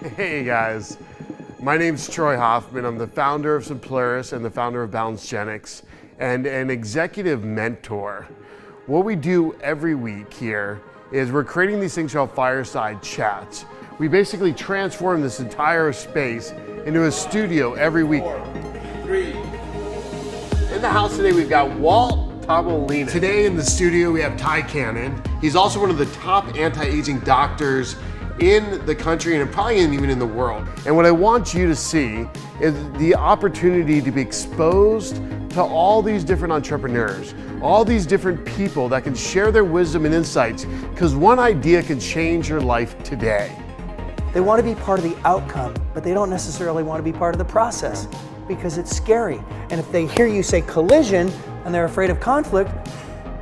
Hey guys, my name's Troy Hoffman. I'm the founder of Polaris and the founder of Balancegenics and an executive mentor. What we do every week here is we're creating these things called Fireside Chats. We basically transform this entire space into a studio every week. 4, 3. In the house today we've got Walt Tomolina. Today in the studio we have Ty Cannon. He's also one of the top anti-aging doctors in the country and probably even in the world. And what I want you to see is the opportunity to be exposed to all these different entrepreneurs, all these different people that can share their wisdom and insights, because one idea can change your life today. They want to be part of the outcome, but they don't necessarily want to be part of the process because it's scary. And if they hear you say collision and they're afraid of conflict,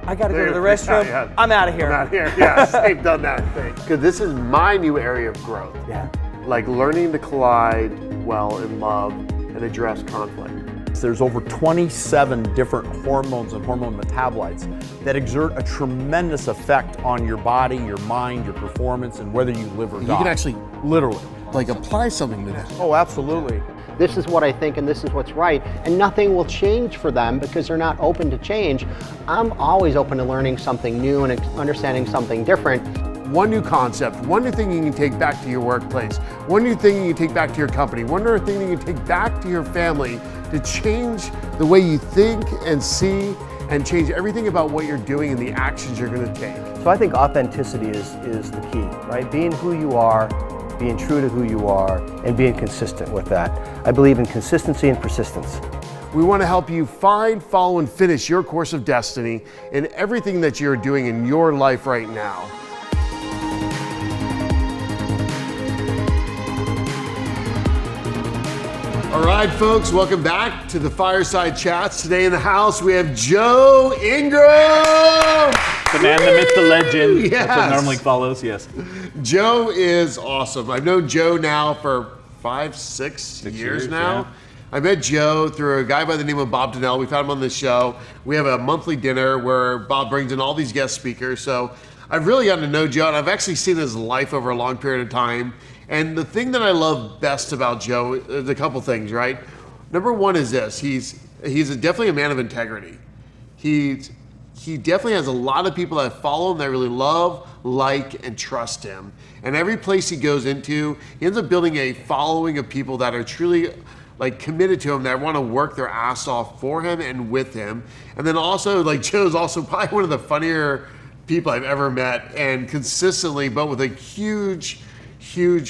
I got to go to the restroom. Yeah. I'm out of here. I'm out of here. Yes, they've done that thing. Because this is my new area of growth. Yeah. Like learning to collide well in love and address conflict. There's over 27 different hormones and hormone metabolites that exert a tremendous effect on your body, your mind, your performance, and whether you live or die. You can actually literally like apply something to that. Oh, absolutely. This is what I think and this is what's right, and nothing will change for them because they're not open to change. I'm always open to learning something new and understanding something different. One new concept, one new thing you can take back to your workplace, one new thing you can take back to your company, one new thing you can take back to your family to change the way you think and see and change everything about what you're doing and the actions you're going to take. So I think authenticity is the key, right? Being who you are, being true to who you are, and being consistent with that. I believe in consistency and persistence. We want to help you find, follow, and finish your course of destiny in everything that you're doing in your life right now. All right, folks, welcome back to the Fireside Chats. Today in the house, we have Joe Ingram. The man, the myth, the legend. Yes. That's what normally follows, yes. Joe is awesome. I've known Joe now for 5-6 years now. Yeah. I met Joe through a guy by the name of Bob Donnell. We found him on this show. We have a monthly dinner where Bob brings in all these guest speakers. So I've really gotten to know Joe, and I've actually seen his life over a long period of time. And the thing that I love best about Joe is a couple things, right? Number one is this: he's definitely a man of integrity. He definitely has a lot of people that follow him that really love, like, and trust him. And every place he goes into, he ends up building a following of people that are truly like committed to him, that want to work their ass off for him and with him. And then also, like, Joe's also probably one of the funnier people I've ever met, and consistently, but with a huge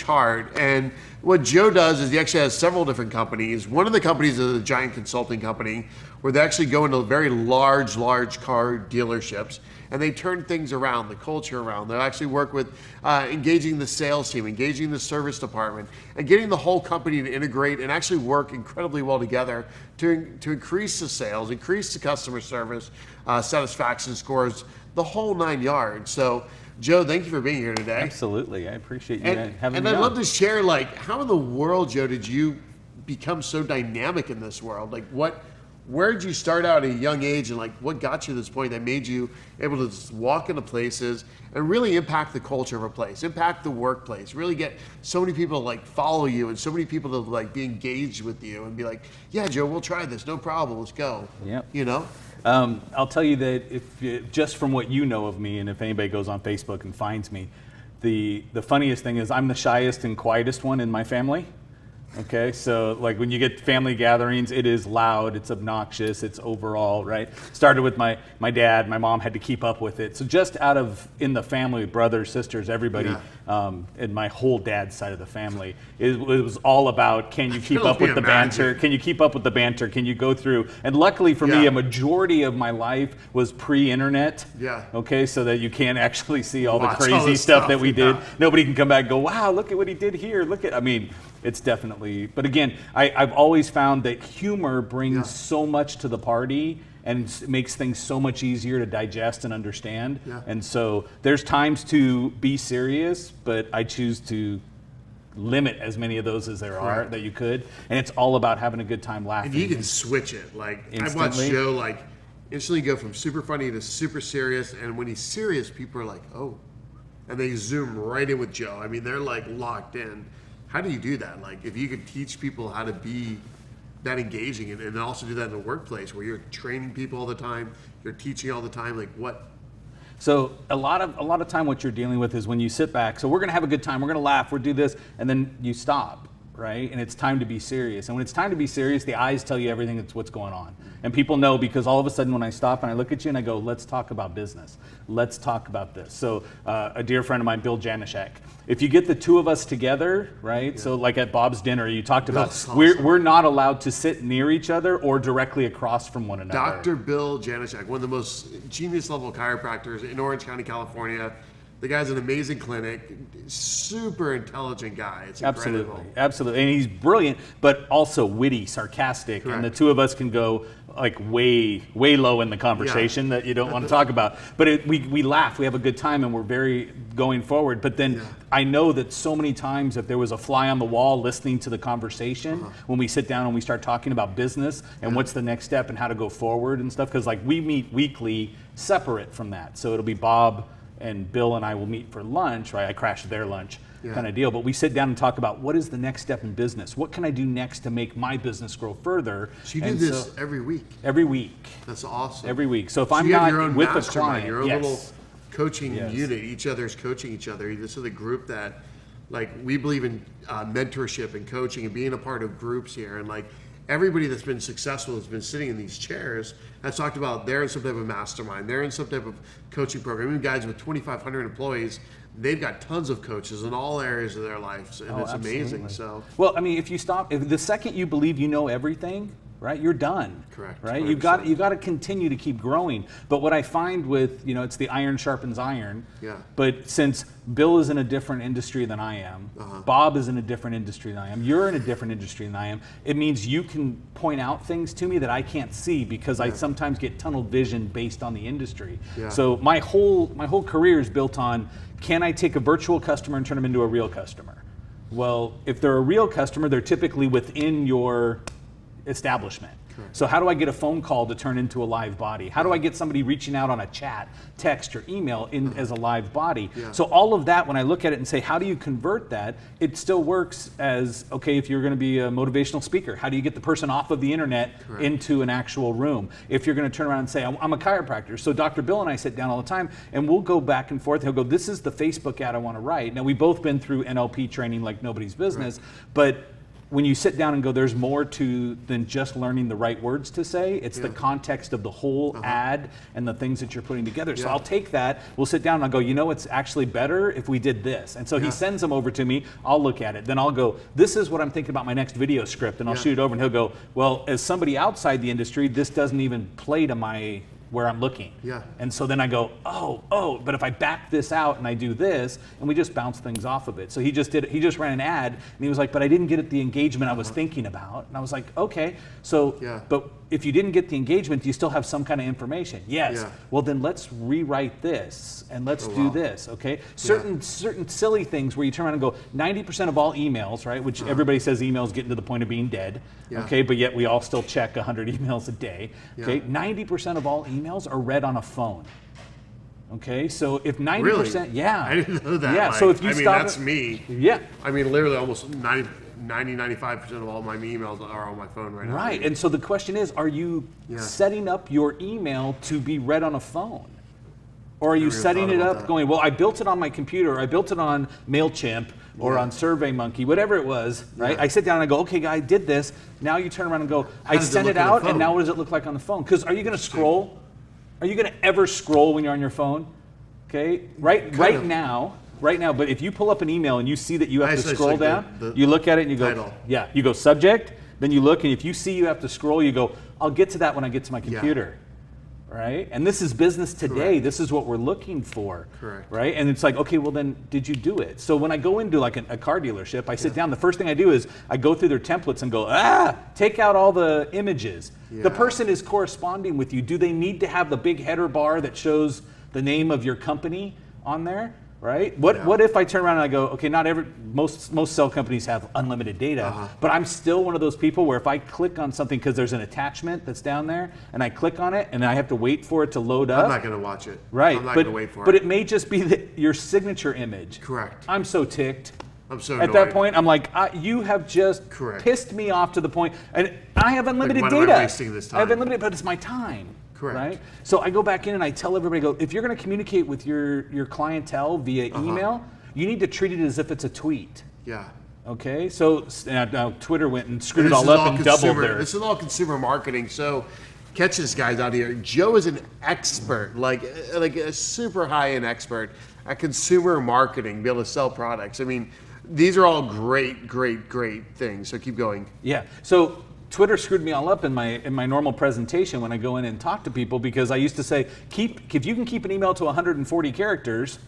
heart. And what Joe does is he actually has several different companies. One of the companies is a giant consulting company where they actually go into very large car dealerships and they turn things around, the culture around. They actually work with engaging the sales team, engaging the service department, and getting the whole company to integrate and actually work incredibly well together to increase the sales, increase the customer service, satisfaction scores, the whole 9 yards. So Joe, thank you for being here today. Absolutely, I appreciate you having me And I'd on. love to share, like, how in the world, Joe, did you become so dynamic in this world? Like, where did you start out at a young age, and like, what got you to this point that made you able to just walk into places and really impact the culture of a place, impact the workplace, really get so many people to like follow you and so many people to like be engaged with you and be like, yeah, Joe, we'll try this, no problem, let's go. Yep. You know? I'll tell you that just from what you know of me, and if anybody goes on Facebook and finds me, the funniest thing is I'm the shyest and quietest one in my family. Okay, so like when you get family gatherings, it is loud, it's obnoxious, it's overall, right? Started with my dad, my mom had to keep up with it. So just in the family, brothers, sisters, everybody, and my whole dad's side of the family, it was all about, can you keep up with the banter? Can you keep up with the banter? Can you go through? And luckily for me, a majority of my life was pre-internet. Yeah. Okay, so that you can't actually see all the Watch all crazy the stuff that we did. yeah. Nobody can come back and go, wow, look at what he did here. I mean, it's definitely, but again, I've always found that humor brings so much to the party and makes things so much easier to digest and understand. Yeah. And so there's times to be serious, but I choose to limit as many of those as there are that you could. And it's all about having a good time laughing. And you can switch it. Like, I watched Instantly. Joe like instantly go from super funny to super serious, and when he's serious, people are like, oh, and they zoom right in with Joe. I mean, they're like locked in. How do you do that? Like, if you could teach people how to be that engaging and also do that in the workplace where you're training people all the time, you're teaching all the time, like what? So a lot of time what you're dealing with is when you sit back, so we're gonna have a good time, we're gonna laugh, we'll do this, and then you stop, right? And it's time to be serious. And when it's time to be serious, the eyes tell you everything that's what's going on. And people know, because all of a sudden when I stop and I look at you and I go, let's talk about business. Let's talk about this. So a dear friend of mine, Bill Janishek, if you get the two of us together, right? So like at Bob's dinner, you talked about, we're not allowed to sit near each other or directly across from one another. Dr. Bill Janishek, one of the most genius level chiropractors in Orange County, California. The guy's an amazing clinic, super intelligent guy. It's incredible. Absolutely. And he's brilliant, but also witty, sarcastic. Correct. And the two of us can go like way low in the conversation that you don't want to talk about. But we laugh, we have a good time, and we're very going forward. But then I know that so many times if there was a fly on the wall listening to the conversation, when we sit down and we start talking about business and what's the next step and how to go forward and stuff, because like we meet weekly separate from that. So it'll be Bob and Bill and I will meet for lunch, right? I crash their lunch kind of deal. But we sit down and talk about what is the next step in business? What can I do next to make my business grow further? So you do this every week? Every week. That's awesome. Every week. So if I'm you have not your own with a mastermind, client, your own little coaching unit, each other's coaching each other. This is a group that, like, we believe in mentorship and coaching and being a part of groups here. And like, everybody that's been successful has been sitting in these chairs. I've talked about they're in some type of mastermind, they're in some type of coaching program. Even guys with 2,500 employees, they've got tons of coaches in all areas of their lives, and it's amazing. So, well, I mean, if the second you believe you know everything, right, you're done. Correct. Right, you've got to continue to keep growing. But what I find with, it's the iron sharpens iron. Yeah. But since Bill is in a different industry than I am, Bob is in a different industry than I am, you're in a different industry than I am, it means you can point out things to me that I can't see because I sometimes get tunnel vision based on the industry. Yeah. So my whole career is built on, can I take a virtual customer and turn them into a real customer? Well, if they're a real customer, they're typically within your establishment. Correct. So how do I get a phone call to turn into a live body? How do I get somebody reaching out on a chat, text, or email as a live body? Yeah. So all of that, when I look at it and say, how do you convert that? It still works as, okay, if you're going to be a motivational speaker, how do you get the person off of the internet into an actual room? If you're going to turn around and say, I'm a chiropractor. So Dr. Bill and I sit down all the time and we'll go back and forth. He'll go, this is the Facebook ad I want to write. Now, we've both been through NLP training like nobody's business, but when you sit down and go, there's more to than just learning the right words to say. It's the context of the whole ad and the things that you're putting together. So I'll take that, we'll sit down and I'll go, it's actually better if we did this. And so he sends them over to me, I'll look at it. Then I'll go, this is what I'm thinking about my next video script. And I'll shoot it over and he'll go, well, as somebody outside the industry, this doesn't even play to where I'm looking. Yeah. And so then I go, but if I back this out and I do this, and we just bounce things off of it. So he just ran an ad, and he was like, but I didn't get the engagement I was thinking about. And I was like, okay, so, but if you didn't get the engagement, do you still have some kind of information? Yes. Yeah. Well, then let's rewrite this, and let's do this, okay? Certain silly things where you turn around and go, 90% of all emails, right, which everybody says emails getting to the point of being dead, okay, but yet we all still check 100 emails a day, okay? 90% of all emails are read on a phone. Okay, so if 90%, Really? I didn't know that. Yeah, so if you stop that's me. Yeah. I mean, literally almost 95% of all my emails are on my phone right now. Right, and so the question is, are you setting up your email to be read on a phone? Or are you setting it up going, well, I built it on my computer, or I built it on MailChimp, or on SurveyMonkey, whatever it was, right? I sit down and I go, okay, guy, I did this. Now you turn around and go, I sent it out, and now what does it look like on the phone? Because are you going to scroll? Are you going to ever scroll when you're on your phone? Okay, right now, but if you pull up an email and you see that you have to scroll down, you look at it and you go, title. you go subject, then you look, and if you see you have to scroll, you go, I'll get to that when I get to my computer. Right? And this is business today. Correct. This is what we're looking for. Correct. Right? And it's like, okay, well then, did you do it? So when I go into like a car dealership, I sit down, the first thing I do is I go through their templates and go, take out all the images. The person is corresponding with you. Do they need to have the big header bar that shows the name of your company on there? Right? What if I turn around and I go, okay, most cell companies have unlimited data, but I'm still one of those people where if I click on something because there's an attachment that's down there and I click on it and I have to wait for it to load up. I'm not going to watch it. Right. I'm not going to wait for it. But it may just be your signature image. Correct. I'm so ticked. I'm so At annoyed. that point, I'm like, you have just Correct. pissed me off to the point, and I have unlimited why am I data. wasting this I have time? unlimited, but it's my time. Correct. Right? So I go back in and I tell everybody, if you're going to communicate with your clientele via email, you need to treat it as if it's a tweet. Yeah. Okay, so now Twitter went and screwed And it this all is up and doubled consumer- their. This is all consumer marketing. So catch this, guys, out here. Joe is an expert, like a super high-end expert at consumer marketing, be able to sell products. I mean, these are all great, great, great things. So keep going. Yeah. So Twitter screwed me all up in my normal presentation when I go in and talk to people, because I used to say, if you can keep an email to 140 characters,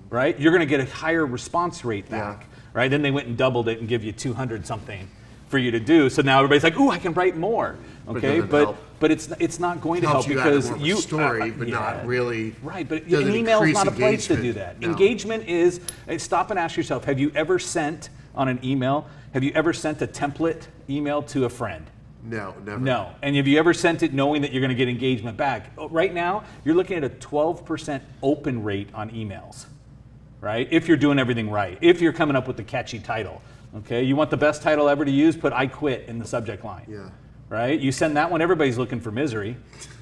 right, you're going to get a higher response rate back. Yeah. Right? Then they went and doubled it and give you 200 something for you to do. So now everybody's like, "Ooh, I can write more." Okay, doesn't help. but it's not going to help Helps you because add more of a you story, but not really. Right, but doesn't an email is increase not a place to do engagement. that. No. Engagement is, stop and ask yourself, have you ever sent on an email, have you ever sent a template email to a friend? No, never. No. And have you ever sent it knowing that you're going to get engagement back? Right now, you're looking at a 12% open rate on emails, right? If you're doing everything right, if you're coming up with the catchy title, okay? You want the best title ever to use, put "I quit" in the subject line. Yeah. Right? You send that one, everybody's looking for misery,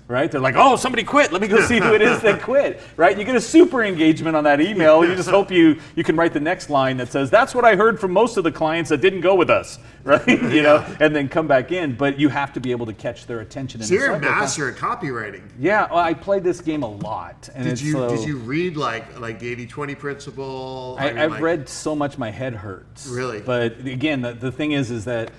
right? They're like, "Oh, somebody quit. Let me go see who it is that quit," right? You get a super engagement on that email. You just hope you can write the next line that says, "That's what I heard from most of the clients that didn't go with us," right? You know, and then come back in. But you have to be able to catch their attention. So you're a master at copywriting. Yeah, well, I played this game a lot. And Did you read like the 80-20 principle? I've read so much my head hurts. Really? But again, the thing is that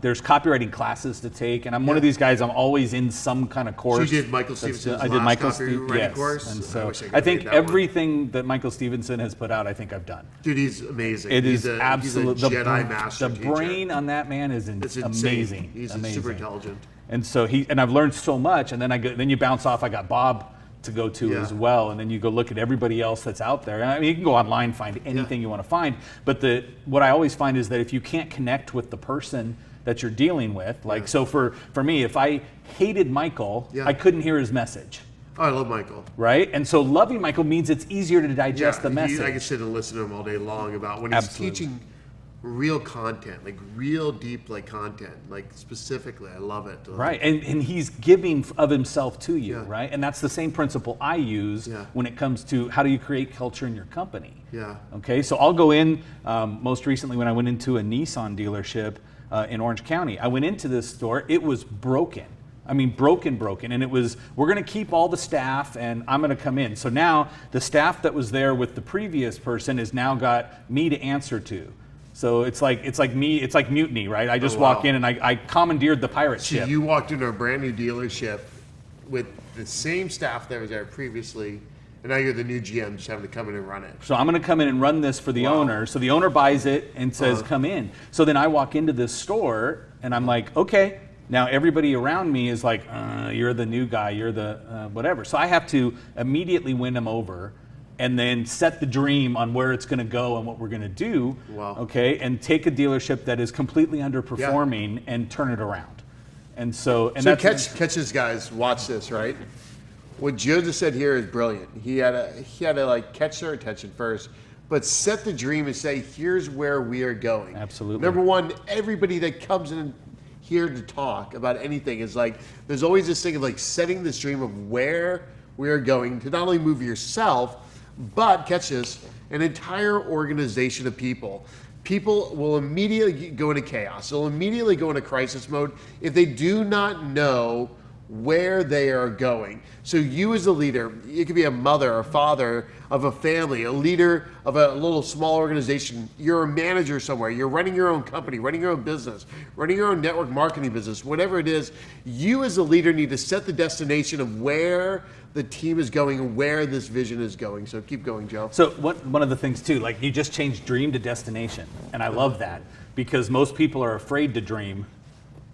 there's copywriting classes to take, and I'm one of these guys. I'm always in some kind of course. So you did Michael Stevenson's I did last Michael copywriting course? And I so wish I could I think read that one. everything that Michael Stevenson has put out, I think I've done. Dude, he's amazing. It He's is a absolute. Jedi master The teacher. brain on that man is It's insane. amazing. He's amazing. super intelligent. And so I've learned so much, and then you bounce off. I got Bob to go to as well, and then you go look at everybody else that's out there. I mean, you can go online, find anything you want to find, but what I always find is that if you can't connect with the person that you're dealing with, like so for me, if I hated Michael, I couldn't hear his message. Oh, I love Michael. Right? And so loving Michael means it's easier to digest the message. I can sit and listen to him all day long about when Absolutely. he's teaching real content, like real deep content, like specifically. I love it. Right, and he's giving of himself to you, right? And that's the same principle I use when it comes to how do you create culture in your company. Yeah. Okay, so I'll go in, most recently when I went into a Nissan dealership in Orange County, I went into this store, it was broken. I mean, broken, and it was, we're gonna keep all the staff and I'm gonna come in. So now the staff that was there with the previous person has now got me to answer to. So it's like mutiny, right? I just walk in and I commandeered the pirate ship. So you walked into a brand new dealership with the same staff that was there previously, and now you're the new GM just having to come in and run it. So I'm going to come in and run this for the owner. So the owner buys it and says, come in. So then I walk into this store and I'm like, okay, now everybody around me is like, you're the new guy, you're the whatever. So I have to immediately win them over and then set the dream on where it's going to go and what we're going to do, okay, and take a dealership that is completely underperforming and turn it around. And so catch this, guys. Watch this, right? What Joe just said here is brilliant. He had to like catch their attention first, but set the dream and say, here's where we are going. Absolutely. Number one, everybody that comes in here to talk about anything is like, there's always this thing of like setting this dream of where we are going to not only move yourself, but catch this, an entire organization of people. People will immediately go into chaos. They'll immediately go into crisis mode if they do not know where they are going. So you as a leader, it could be a mother or father of a family, a leader of a little small organization, you're a manager somewhere, you're running your own company, running your own business, running your own network marketing business, whatever it is, you as a leader need to set the destination of where the team is going and where this vision is going. So keep going, Joe. So one of the things too, like you just changed dream to destination. And I love that because most people are afraid to dream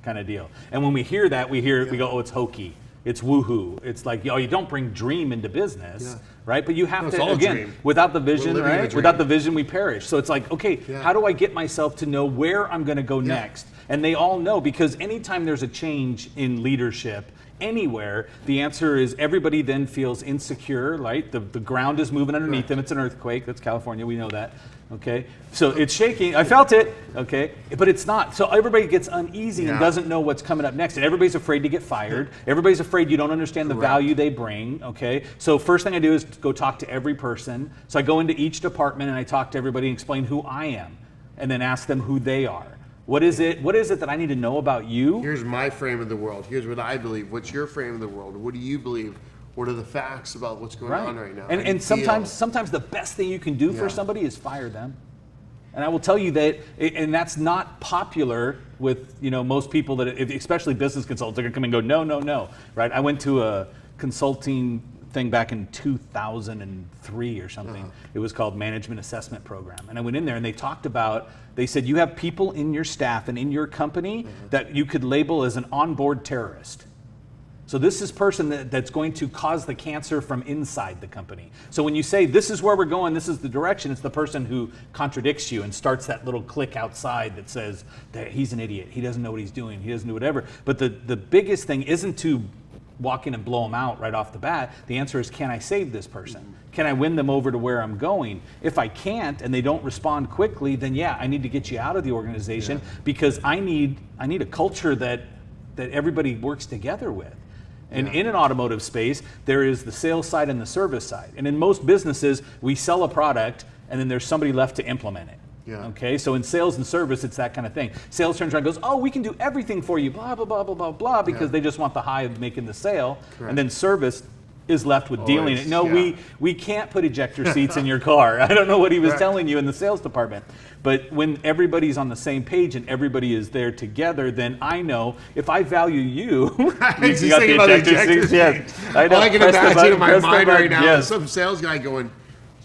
kind of deal. And when we hear that, we go, oh, it's hokey. It's woohoo. It's like, you don't bring dream into business, right? But you have to, again, without the vision, right? Without the vision, we perish. So it's like, okay, how do I get myself to know where I'm going to go next? And they all know, because anytime there's a change in leadership, anywhere, the answer is everybody then feels insecure, right? The ground is moving underneath them. It's an earthquake. That's California. We know that. Okay, so it's shaking. I felt it. Okay, but it's not. So everybody gets uneasy and doesn't know what's coming up next, and everybody's afraid to get fired. Everybody's afraid you don't understand the value they bring. Okay, so first thing I do is go talk to every person. So I go into each department and I talk to everybody and explain who I am, and then ask them who they are. What is it that I need to know about you? Here's my frame of the world. Here's what I believe. What's your frame of the world? What do you believe? What are the facts about what's going on right now? And sometimes the best thing you can do for somebody is fire them. And I will tell you that, and that's not popular with most people that, especially business consultants, they're gonna come and go, no, right? I went to a consulting thing back in 2003 or something. It was called Management Assessment Program. And I went in there and they said you have people in your staff and in your company that you could label as an onboard terrorist. So this is person that's going to cause the cancer from inside the company. So when you say, this is where we're going, this is the direction, it's the person who contradicts you and starts that little click outside that says that he's an idiot, he doesn't know what he's doing, he doesn't do whatever. But the biggest thing isn't to walk in and blow them out right off the bat. The answer is, can I save this person? Can I win them over to where I'm going? If I can't and they don't respond quickly, then I need to get you out of the organization because I need a culture that everybody works together with. And in an automotive space, there is the sales side and the service side. And in most businesses, we sell a product and then there's somebody left to implement it. Okay, so in sales and service, it's that kind of thing. Sales turns around and goes, oh, we can do everything for you, blah, blah, blah, blah, blah, blah, because they just want the high of making the sale. And then service is left with dealing it. No, we can't put ejector seats in your car. I don't know what he was telling you in the sales department. But when everybody's on the same page and everybody is there together, then I know if I value you, you got the ejector seats. Yes, I know. All I can imagine in my mind right now is some sales guy going,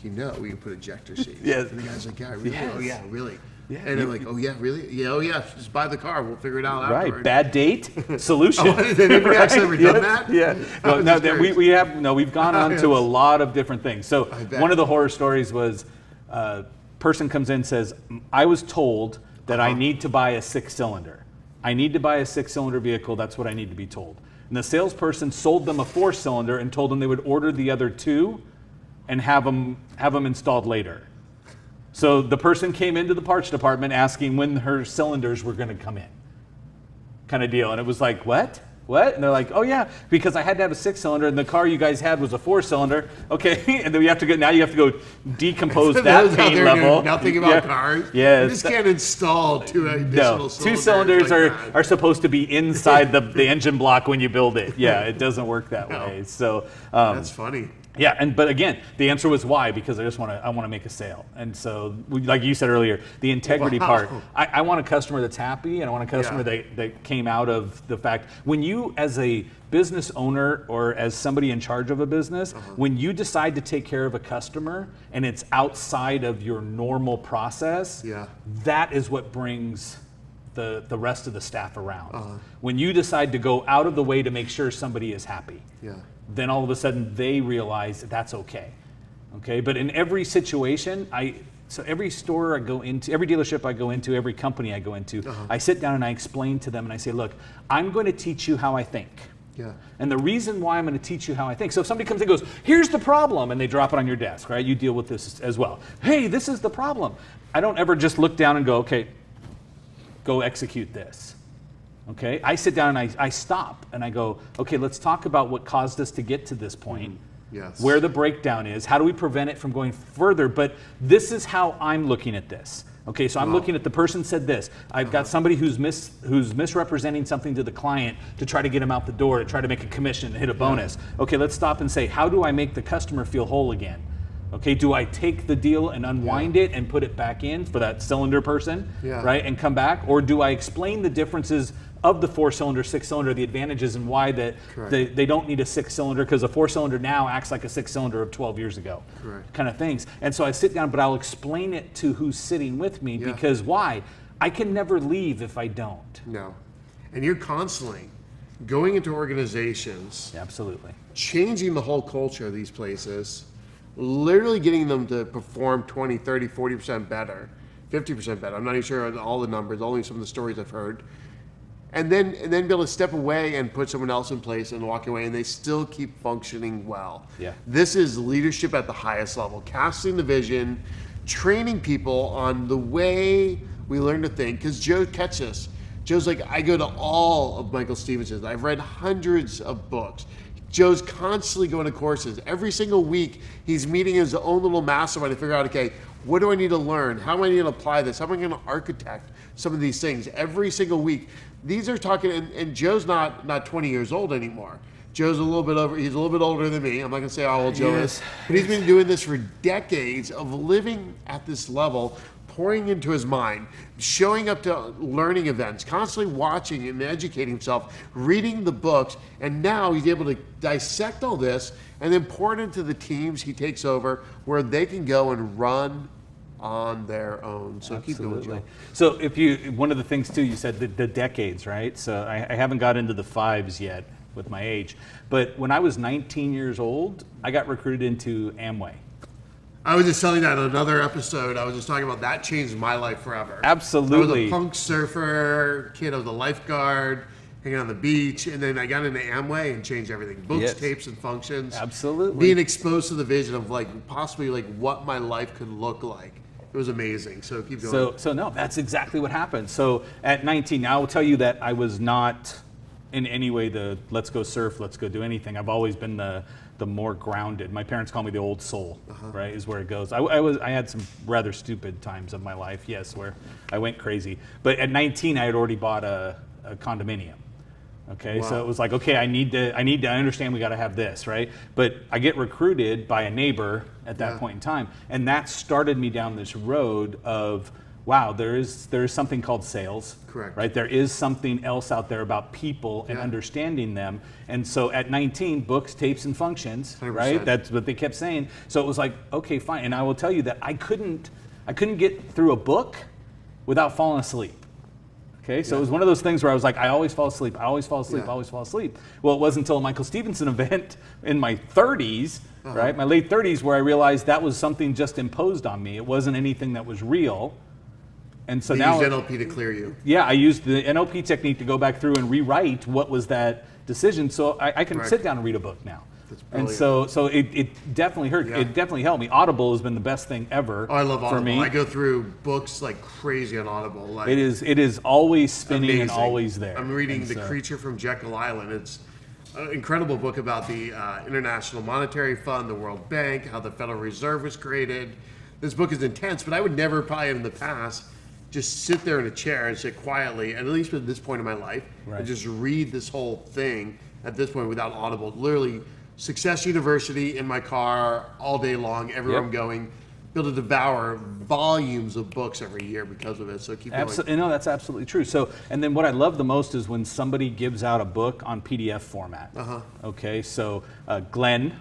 we can put ejector seats. Yes. And the guy's like, yeah, really? Oh, yeah, really? Yeah, and they're like, oh yeah, really? Yeah, oh yeah, just buy the car. We'll figure it out afterwards. Right, bad date, solution. Has anybody actually ever done that? Yeah. We've gone on to a lot of different things. So one of the horror stories was person comes in and says, I was told that I need to buy a 6-cylinder. I need to buy a 6-cylinder vehicle. That's what I need to be told. And the salesperson sold them a 4-cylinder and told them they would order the other 2 and have them installed later. So the person came into the parts department asking when her cylinders were going to come in, kind of deal. And it was like, what? And they're like, oh yeah, because I had to have a 6-cylinder and the car you guys had was a 4-cylinder. Okay, and then you have to go decompose that pain level. Nothing about cars. Yeah, you just can't install 2 additional cylinders. 2 cylinders are supposed to be inside the engine block when you build it. Yeah, it doesn't work that way. So that's funny. Yeah, but again, the answer was why? Because I want to make a sale. And so, like you said earlier, the integrity part. I want a customer that's happy, and I want a customer that came out of the fact when you, as a business owner or as somebody in charge of a business, when you decide to take care of a customer and it's outside of your normal process, that is what brings the rest of the staff around. When you decide to go out of the way to make sure somebody is happy. Then all of a sudden they realize that's okay. But in every situation, so every store I go into, every dealership I go into, every company I go into, I sit down and I explain to them and I say, look, I'm going to teach you how I think. And the reason why I'm going to teach you how I think, so if somebody comes and goes, here's the problem, and they drop it on your desk, right? You deal with this as well. Hey, this is the problem. I don't ever just look down and go, okay, go execute this. I sit down and I stop and I go, okay, let's talk about what caused us to get to this point, where the breakdown is, how do we prevent it from going further, but this is how I'm looking at this. So I'm looking at the person said this. I've got somebody who's misrepresenting something to the client to try to get him out the door, to try to make a commission, hit a bonus. Okay, let's stop and say, how do I make the customer feel whole again? Do I take the deal and unwind it and put it back in for that cylinder person, right, and come back? Or do I explain the differences of the 4-cylinder, 6-cylinder, the advantages and why that they don't need a 6-cylinder because a 4-cylinder now acts like a 6-cylinder of 12 years ago, kind of things. And so I sit down, but I'll explain it to who's sitting with me because why? I can never leave if I don't. No. And you're constantly going into organizations. Absolutely. Changing the whole culture of these places, literally getting them to perform 20, 30, 40% better, 50% better. I'm not even sure on all the numbers, only some of the stories I've heard. and then be able to step away and put someone else in place and walk away, and they still keep functioning well. Yeah. This is leadership at the highest level, casting the vision, training people on the way we learn to think. Because Joe catches us. Joe's like, I go to all of Michael Stevenson's. I've read hundreds of books. Joe's constantly going to courses. Every single week, he's meeting his own little mastermind to figure out, okay, what do I need to learn? How am I going to apply this? How am I going to architect some of these things every single week? These are talking, and Joe's not 20 years old anymore. Joe's a little bit over, he's a little bit older than me. I'm not gonna say how old Joe is, but he's been doing this for decades of living at this level, pouring into his mind, showing up to learning events, constantly watching and educating himself, reading the books, and now he's able to dissect all this and then pour it into the teams he takes over where they can go and run on their own. So keep going, Joe. So one of the things too, you said the decades, right? So I haven't got into the fives yet with my age, but when I was 19 years old, I got recruited into Amway. I was just telling that in another episode. I was just talking about that changed my life forever. Absolutely. I was a punk surfer kid. I was a lifeguard, hanging on the beach, and then I got into Amway and changed everything. Books, Yes. tapes, and functions. Absolutely. Being exposed to the vision of possibly what my life could look like. It was amazing. So keep going. So no, that's exactly what happened. So at 19, now I will tell you that I was not in any way the let's go surf, let's go do anything. I've always been the more grounded. My parents call me the old soul, right, is where it goes. I had some rather stupid times of my life, yes, where I went crazy. But at 19, I had already bought a condominium. Okay, Wow. so it was like, okay, I understand we got to have this, right? But I get recruited by a neighbor at that point in time, and that started me down this road of, wow, there is something called sales. Correct. Right? There is something else out there about people and understanding them. And so at 19, books, tapes, and functions, 100%. right? That's what they kept saying. So it was like, okay, fine. And I will tell you that I couldn't get through a book without falling asleep. Okay, so it was one of those things where I was like, I always fall asleep, I always fall asleep, I always fall asleep. Well, it wasn't until a Michael Stevenson event in my 30s, right, my late 30s, where I realized that was something just imposed on me. It wasn't anything that was real. And so They now, used NLP to clear you. yeah, I used the NLP technique to go back through and rewrite what was that decision, so I can sit down and read a book now. And so it definitely hurt. Yeah. It definitely helped me. Audible has been the best thing ever. Oh, I love Audible. for me. I go through books like crazy on Audible. Like, It is always spinning and amazing. always there. I'm reading And The so- Creature from Jekyll Island. It's an incredible book about the International Monetary Fund, the World Bank, how the Federal Reserve was created. This book is intense, but I would never probably in the past just sit there in a chair and sit quietly, at least at this point in my life, and just read this whole thing at this point without Audible. Literally, Success University in my car all day long, everywhere I'm going. Be able to devour volumes of books every year because of it. So keep going. No, that's absolutely true. So, and then what I love the most is when somebody gives out a book on PDF format. Okay, so Glenn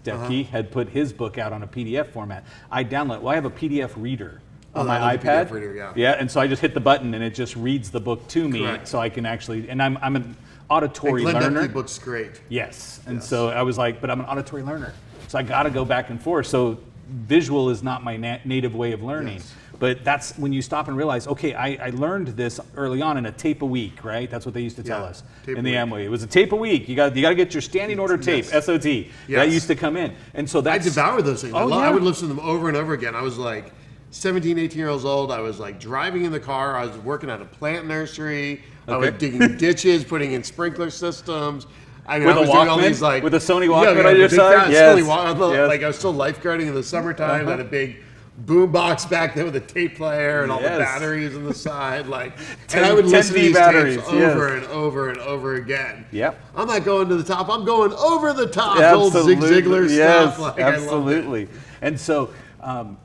Decky had put his book out on a PDF format. I download. Well, I have a PDF reader on my I love the iPad. PDF reader, yeah, and so I just hit the button and it just reads the book to me, Correct. so I can actually. And I'm an auditory Glenn learner. Decky book's great. Yes, and so I was like, but I'm an auditory learner, so I got to go back and forth. So visual is not my native way of learning. Yes. But that's when you stop and realize, okay, I learned this early on in a tape a week, right? That's what they used to tell us tape in a the week. Amway. It was a tape a week. You got to get your standing order tape, Yes. SOT. That Yes. used to come in, and so I that's devoured those things. Oh, I yeah. would listen to them over and over again. I was like 17, 18 years old. I was like driving in the car. I was working at a plant nursery. I was digging ditches, putting in sprinkler systems. I mean, With I a was doing all Walkman? these With a Sony Walkman on your big side? fat Yes. Sony Yes. Like I was still lifeguarding in the summertime. I had a big boom box back there with a tape player and all the Yes. batteries on the side. Like, 10 and I would listen to 10V these batteries, tapes yes. over and over and over again. Yep. I'm not going to the top. I'm going over the top. The old Zig Ziglar yes, stuff. Like, I loved it. absolutely. And so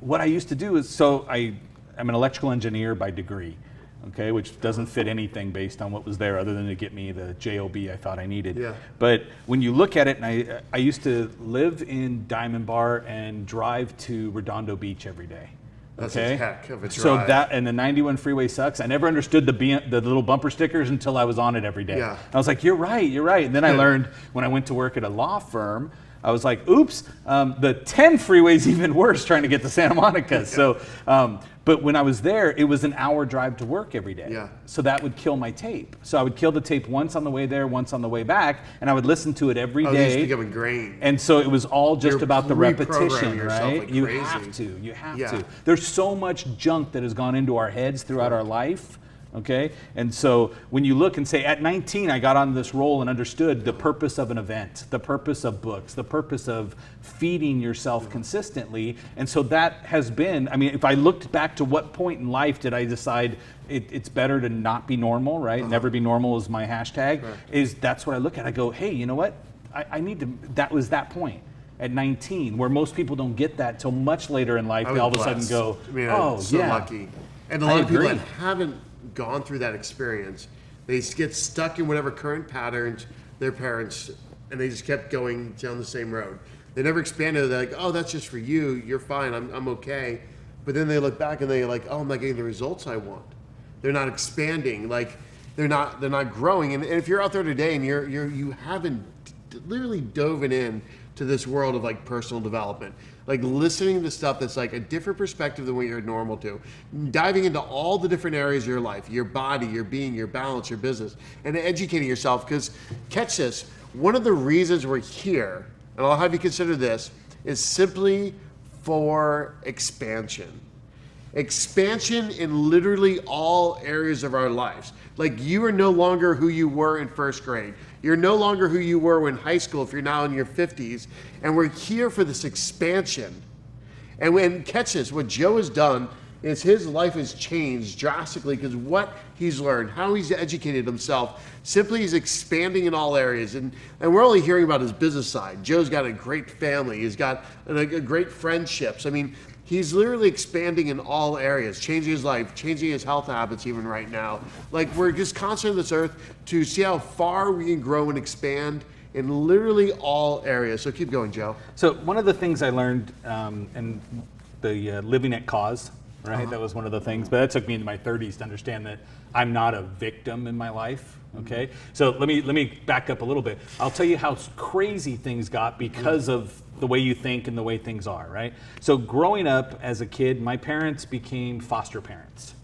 what I used to do is, I'm an electrical engineer by degree, okay, which doesn't fit anything based on what was there other than to get me the JOB I thought I needed. Yeah. But when you look at it, and I used to live in Diamond Bar and drive to Redondo Beach every day. That's Okay. a heck of a So drive. that and the 91 freeway sucks. I never understood the little bumper stickers until I was on it every day. Yeah. I was like, you're right. And then I learned when I went to work at a law firm, I was like, oops, the 10 freeway's even worse trying to get to Santa Monica. So, but when I was there, it was an hour drive to work every day. Yeah. So that would kill my tape. So I would kill the tape once on the way there, once on the way back, and I would listen to it every Oh, day. these become ingrained. And so it was all just You're about the repetition, reprogramming yourself right? like You crazy. have to. You have Yeah. to. There's so much junk that has gone into our heads throughout our life. Okay, and so when you look and say, at 19, I got on this role and understood the purpose of an event, the purpose of books, the purpose of feeding yourself consistently. And so that has been, I mean, if I looked back to what point in life did I decide it's better to not be normal, right? Never be normal is my hashtag, is that's what I look at. I go, hey, you know what? I need to, that was that point. At 19, where most people don't get that till much later in life, I they was all of a sudden blessed. go, I mean, oh, I'm so yeah. lucky. And a lot I of people agree. that haven't gone through that experience, they get stuck in whatever current patterns their parents, and they just kept going down the same road. They never expanded. They're like, oh, that's just for you. You're fine. I'm okay. But then they look back and they're like, oh, I'm not getting the results I want. They're not expanding. Like they're not growing. And if you're out there today and you haven't literally dove in to this world of like personal development, like listening to stuff that's like a different perspective than what you're normal to, diving into all the different areas of your life, your body, your being, your balance, your business, and educating yourself. Because catch this, one of the reasons we're here, and I'll have you consider this, is simply for expansion. Expansion in literally all areas of our lives. Like you are no longer who you were in first grade. You're no longer who you were in high school if you're now in your 50s. And we're here for this expansion. And when catch this, what Joe has done is his life has changed drastically because what he's learned, how he's educated himself, simply he's expanding in all areas. And we're only hearing about his business side. Joe's got a great family. He's got a great friendships. I mean, he's literally expanding in all areas, changing his life, changing his health habits even right now. Like we're just constantly on this earth to see how far we can grow and expand in literally all areas. So keep going, Joe. So one of the things I learned in the living at cause, right? That was one of the things, but that took me into my 30s to understand that I'm not a victim in my life. Okay, so let me back up a little bit. I'll tell you how crazy things got because of the way you think and the way things are, right? So growing up as a kid, my parents became foster parents.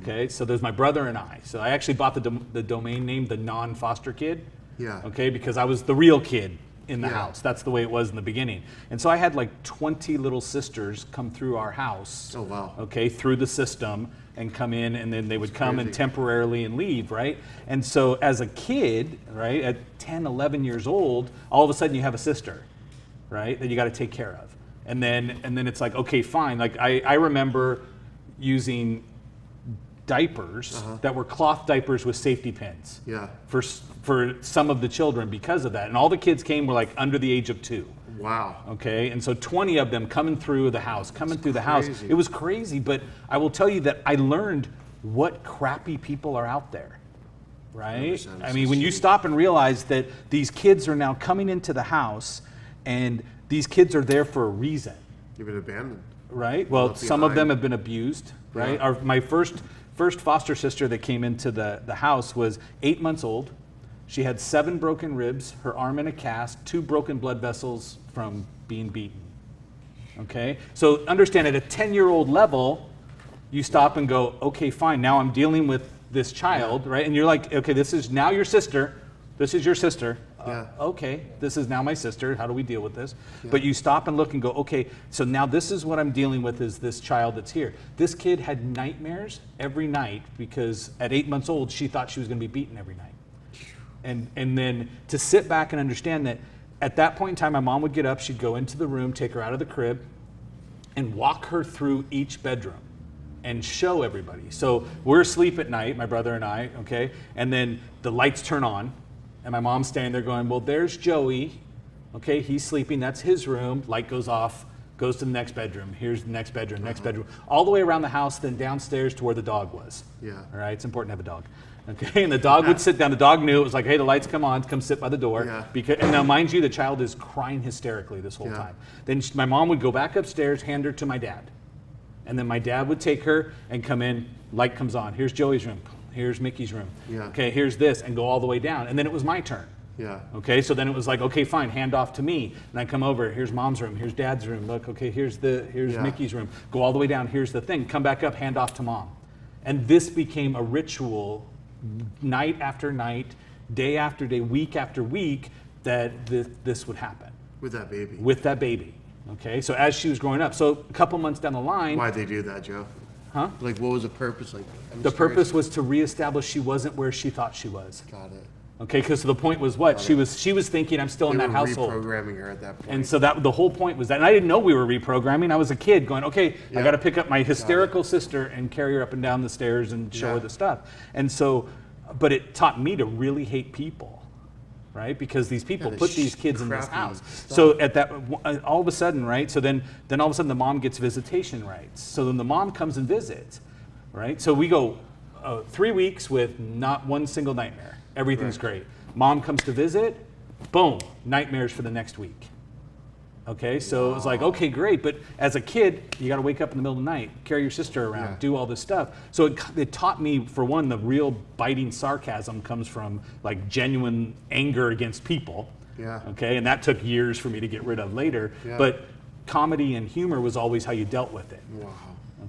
Okay, so there's my brother and I. So I actually bought the domain name, the non-foster kid. Yeah. Okay, because I was the real kid in the Yeah. house. That's the way it was in the beginning. And so I had like 20 little sisters come through our house. Oh, wow. Okay, through the system and come in, and then they would come and crazy. temporarily and leave, right? And so as a kid, right, at 10, 11 years old, all of a sudden you have a sister, right, that you got to take care of. And then it's like, okay, fine. Like I remember using diapers that were cloth diapers with safety pins. Yeah. For some of the children because of that. And all the kids were like under the age of 2. Wow. Okay, and so 20 of them coming through the house. crazy. It was crazy, but I will tell you that I learned what crappy people are out there, right? 100%. I mean, when you stop and realize that these kids are now coming into the house and these kids are there for a reason, You've been abandoned. right? Well, Left some of behind. them have been abused, right? Yeah. My first foster sister that came into the house was 8 months old. She had 7 broken ribs, her arm in a cast, 2 broken blood vessels from being beaten. Okay? So understand at a 10-year-old level, you stop and go, okay, fine, now I'm dealing with this child, right? And you're like, okay, this is now your sister. This is your sister. Yeah. Okay, this is now my sister. How do we deal with this? But you stop and look and go, okay, so now this is what I'm dealing with is this child that's here. This kid had nightmares every night because at 8 months old, she thought she was going to be beaten every night. And then to sit back and understand that at that point in time, my mom would get up, she'd go into the room, take her out of the crib, and walk her through each bedroom and show everybody. So we're asleep at night, my brother and I, okay? And then the lights turn on, and my mom's standing there going, well, there's Joey, okay? He's sleeping, that's his room. Light goes off, goes to the next bedroom. Here's the next bedroom, next bedroom. All the way around the house, then downstairs to where the dog was. Yeah. All right, it's important to have a dog. Okay, and the dog would sit down. The dog knew it was like, hey, the lights come on, come sit by the door. Yeah. Because, and now, mind you, the child is crying hysterically this whole Yeah. time. Then my mom would go back upstairs, hand her to my dad. And then my dad would take her and come in, light comes on. Here's Joey's room. Here's Mickey's room. Yeah. Okay, here's this, and go all the way down. And then it was my turn. Yeah. Okay, so then it was like, okay, fine, hand off to me. And I come over, here's mom's room, here's dad's room. Look, okay, here's Yeah. Mickey's room. Go all the way down, here's the thing. Come back up, hand off to mom. And this became a ritual, night after night, day after day, week after week, that this would happen. With that baby. With that baby. Okay, so as she was growing up, so a couple months down the line. Why'd they do that, Joe? Huh? Like, what was the purpose? Like, I'm The just curious. purpose was to reestablish she wasn't where she thought she was. Got it. Okay, because the point was what? She was thinking, I'm still in They that were household. reprogramming her at that point. And so that the whole point was that, and I didn't know we were reprogramming. I was a kid going, okay, I Yeah. got to pick up my hysterical sister and carry her up and down the stairs and show Yeah. her the stuff. And so, but it taught me to really hate people, right? Because these people the put these kids in this crappy house. stuff. So at that, all of a sudden, right? So then all of a sudden the mom gets visitation rights. So then the mom comes and visits, right? So we go 3 weeks with not one single nightmare. Everything's great. Mom comes to visit, boom, nightmares for the next week. Okay, so it was like, okay, great. But as a kid, you got to wake up in the middle of the night, carry your sister around, Yeah. do all this stuff. So it taught me, for one, the real biting sarcasm comes from like genuine anger against people. Yeah. Okay, and that took years for me to get rid of later. Yeah. But comedy and humor was always how you dealt with it. Wow.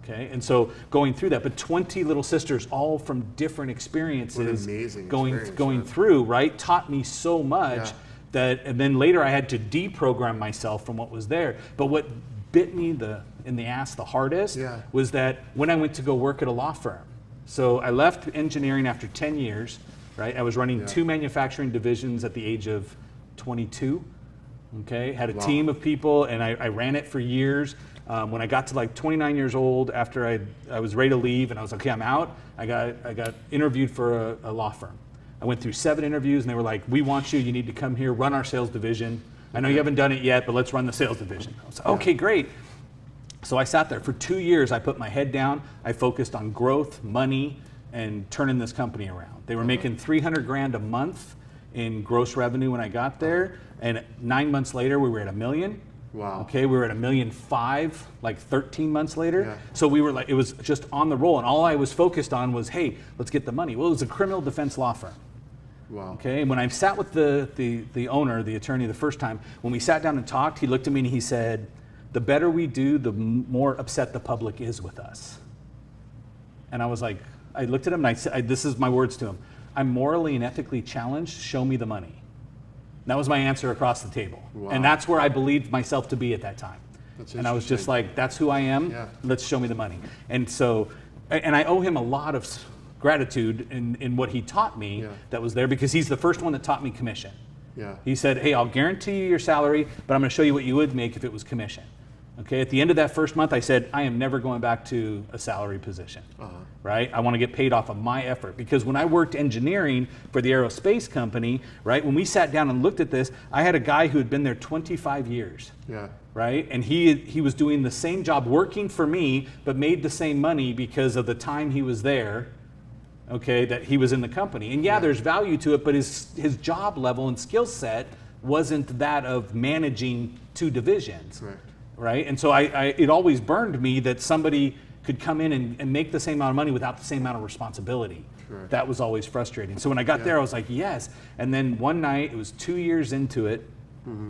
Okay, and so going through that, but 20 little sisters, all from different experiences, What an amazing going experience, man. through, right, taught me so much Yeah. that, and then later I had to deprogram myself from what was there. But what bit me in the ass the hardest Yeah. was that when I went to go work at a law firm. So I left engineering after 10 years, right? I was running 2 manufacturing divisions at the age of 22. Okay, had a team of people, and I ran it for years. When I got to like 29 years old, after I was ready to leave, and I was like, okay, I'm out. I got interviewed for a law firm. I went through 7 interviews, and they were like, we want you. You need to come here, run our sales division. I know you haven't done it yet, but let's run the sales division. I was like, okay, great. So I sat there for 2 years. I put my head down. I focused on growth, money, and turning this company around. They were making $300,000 a month in gross revenue when I got there, and 9 months later, we were at $1 million. Wow. Okay, we were at $1.5 million, like 13 months later. Yeah. So we were like, it was just on the roll, and all I was focused on was, hey, let's get the money. Well, it was a criminal defense law firm. Wow. Okay, and when I sat with the owner, the attorney, the first time, when we sat down and talked, he looked at me and he said, the better we do, the more upset the public is with us. And I was like, I looked at him and I said, this is my words to him, I'm morally and ethically challenged, show me the money. That was my answer across the table. Wow. And that's where I believed myself to be at that time. That's And I was just interesting. like, that's who I am, Yeah. let's show me the money. And so, and I owe him a lot of gratitude in what he taught me Yeah. that was there, because he's the first one that taught me commission. Yeah. He said, hey, I'll guarantee you your salary, but I'm going to show you what you would make if it was commission. Okay, at the end of that first month, I said, I am never going back to a salary position, right? I want to get paid off of my effort, because when I worked engineering for the aerospace company, right, when we sat down and looked at this, I had a guy who had been there 25 years. Yeah. Right, and he was doing the same job, working for me, but made the same money because of the time he was there. Okay, that he was in the company, and there's value to it, but his job level and skill set wasn't that of managing 2 divisions. Correct. Right, and so it always burned me that somebody could come in and make the same amount of money without the same amount of responsibility. Correct. That was always frustrating. So when I got there, I was like, yes. And then one night, it was 2 years into it,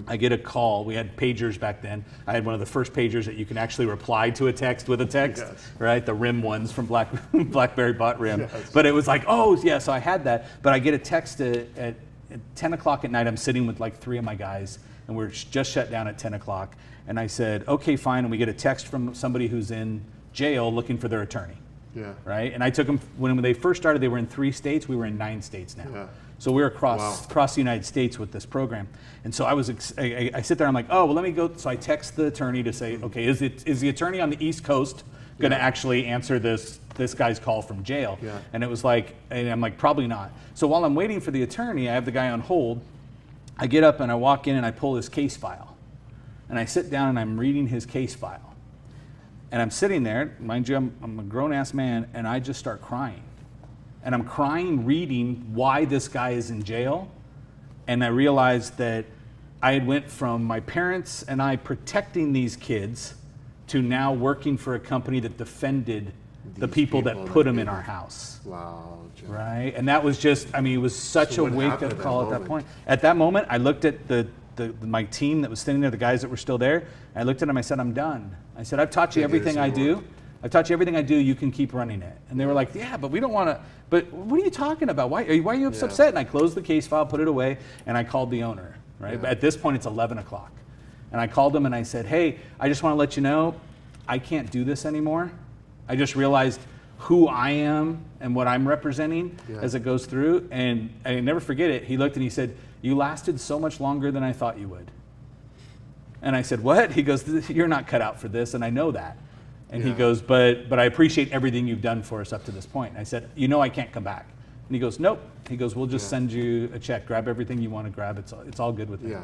I get a call. We had pagers back then. I had one of the first pagers that you can actually reply to a text with a text, Yes. right? The rim ones from BlackBerry bought rim. Yes. But it was like, oh, yeah, so I had that. But I get a text at 10 o'clock at night. I'm sitting with like 3 of my guys, and we're just shut down at 10 o'clock. And I said, okay, fine. And we get a text from somebody who's in jail looking for their attorney. Yeah. Right? And I took them, when they first started, they were in 3 states. We were in 9 states now. Yeah. So we're across the United States with this program. And so I sit there, I'm like, oh, well, let me go. So I text the attorney to say, okay, is the attorney on the East Coast going to actually answer this guy's call from jail? Yeah. And it was like, and I'm like, probably not. So while I'm waiting for the attorney, I have the guy on hold. I get up and I walk in and I pull his case file. And I sit down and I'm reading his case file. And I'm sitting there, mind you, I'm a grown-ass man, and I just start crying. And I'm crying reading why this guy is in jail. And I realized that I had went from my parents and I protecting these kids to now working for a company that defended the people that put them in our house. Wow. Joe. Right? And that was just, I mean, it was such So a what wake happened up at call that at that moment? point. At that moment, I looked at my team that was standing there, the guys that were still there, and I looked at them, I said, I'm done. I said, I've taught you Can't do this everything I anymore. do. I've taught you everything I do, you can keep running it. And they were like, yeah, but we don't want to, but what are you talking about? Why are you upset? And I closed the case file, put it away, and I called the owner, right? But at this point, it's 11 o'clock. And I called him and I said, hey, I just want to let you know, I can't do this anymore. I just realized who I am and what I'm representing as it goes through. And I never forget it. He looked and he said, you lasted so much longer than I thought you would. And I said, what? He goes, you're not cut out for this, and I know that. And he goes, but I appreciate everything you've done for us up to this point. And I said, you know I can't come back. And he goes, nope. He goes, we'll just send you a check. Grab everything you want to grab. It's all good with it. Yeah.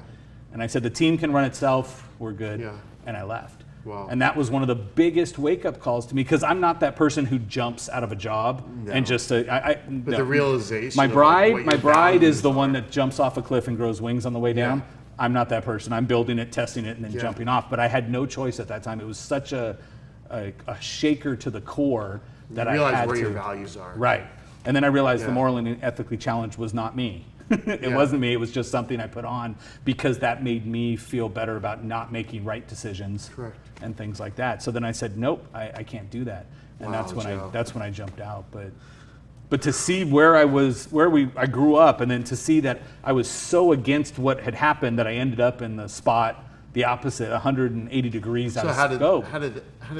And I said, the team can run itself. We're good. Yeah. And I left. Wow. And that was one of the biggest wake-up calls to me, because I'm not that person who jumps out of a job and just But the realization. My of, like, bride, what my your bride is values the are. one that jumps off a cliff and grows wings on the way down. Yeah. I'm not that person. I'm building it, testing it, and then jumping off. But I had no choice at that time. It was such a shaker to the core that I Realize had where to. your values are. Right. And then I realized the Yeah. moral and ethically challenged was not me. It Yeah. wasn't me. It was just something I put on because that made me feel better about not making right decisions. Correct. And things like that. So then I said, nope, I can't do that. And Wow, that's Joe. when I jumped out. But to see where I grew up, and then to see that I was so against what had happened that I ended up in the spot, the opposite, 180 degrees out So of how did scope.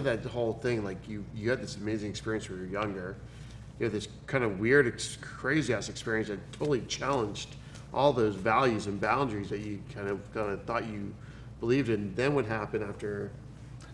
that whole thing, like you had this amazing experience when you were younger, you had this kind of weird, crazy ass experience that totally challenged all those values and boundaries that you kind of thought you believed in. Then what happened after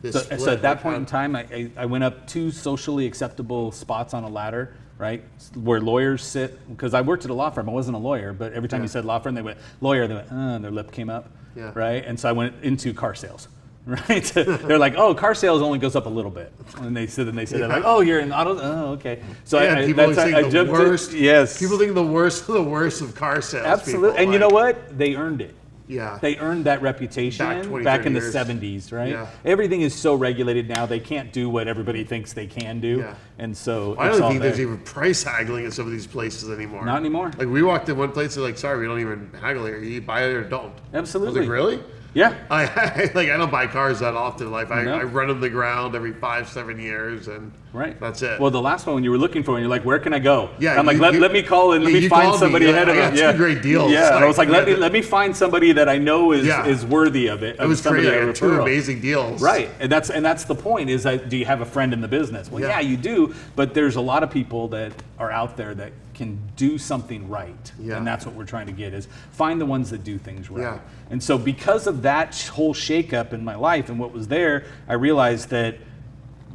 this split? So at that Like, point in time, I went up 2 socially acceptable spots on a ladder, right, where lawyers sit, because I worked at a law firm. I wasn't a lawyer, but every time you said law firm, they went, lawyer, they went, and their lip came up, Yeah. right? And so I went into car sales. Right? They're like, oh, car sales only goes up a little bit. And they said, they're like, oh, you're in auto. Oh, okay. So people think the worst. Yes. People think the worst of car sales. Absolutely. people, And you know like, what? They earned it. Yeah. They earned that reputation Back 20, back in 30 the years. 70s, right? Yeah. Everything is so regulated now, they can't do what everybody thinks they can do. Yeah. And so I it's don't all think there's there. even price haggling in some of these places anymore. Not anymore. Like we walked in one place, they're like, sorry, we don't even haggle here. You buy it or don't. Absolutely. I was like, really? Yeah. I don't buy cars that often. Like I No. run them to the ground every 5-7 years, and Right. that's it. Well, the last one when you were looking for one, you're like, where can I go? Yeah, I'm like, you- let me call and let yeah, me you find called me. somebody You're ahead like, of I it. got two great deals. Yeah. And I was like, Like, let me find somebody that I know Yeah. is worthy of it. it was somebody crazy. I a got 2 referral. amazing deals. Right, and that's the point. Is that do you have a friend in the business? Well, Yeah. yeah, you do. But there's a lot of people that are out there that can do something right, Yeah. and that's what we're trying to get is find the ones that do things right. Yeah. And so because of that whole shakeup in my life and what was there, I realized that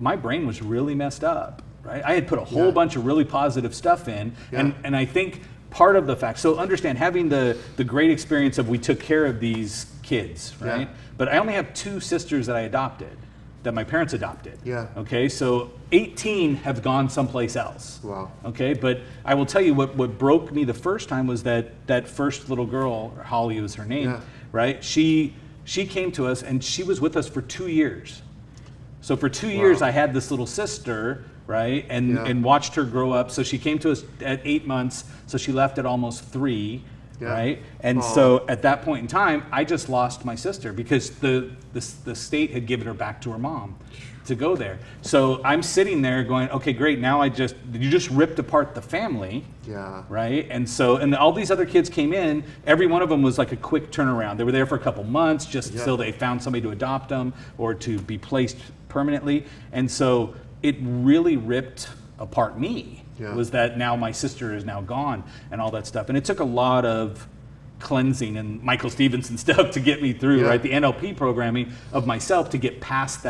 my brain was really messed up. Right, I had put a whole bunch of really positive stuff in, and I think part of the fact. So understand, having the great experience of we took care of these kids, right? Yeah. But I only have 2 sisters that I adopted, that my parents adopted. Yeah. Okay, so 18 have gone someplace else. Wow. Okay, but I will tell you what broke me the first time was that first little girl, Holly was her name, Yeah. right? She came to us and she was with us for 2 years. So for 2 years I had this little sister, right, and watched her grow up. So she came to us at 8 months, so she left at almost 3. Yeah. Right, and so at that point in time, I just lost my sister because the state had given her back to her mom to go there. So I'm sitting there going, okay, great. Now you just ripped apart the family. Yeah. Right, and all these other kids came in. Every one of them was like a quick turnaround. They were there for a couple months just till they found somebody to adopt them or to be placed permanently. And so it really ripped apart me. Yeah. Was that now my sister is now gone and all that stuff. And it took a lot of cleansing and Michael Stevenson stuff to get me through, right? The NLP programming of myself to get past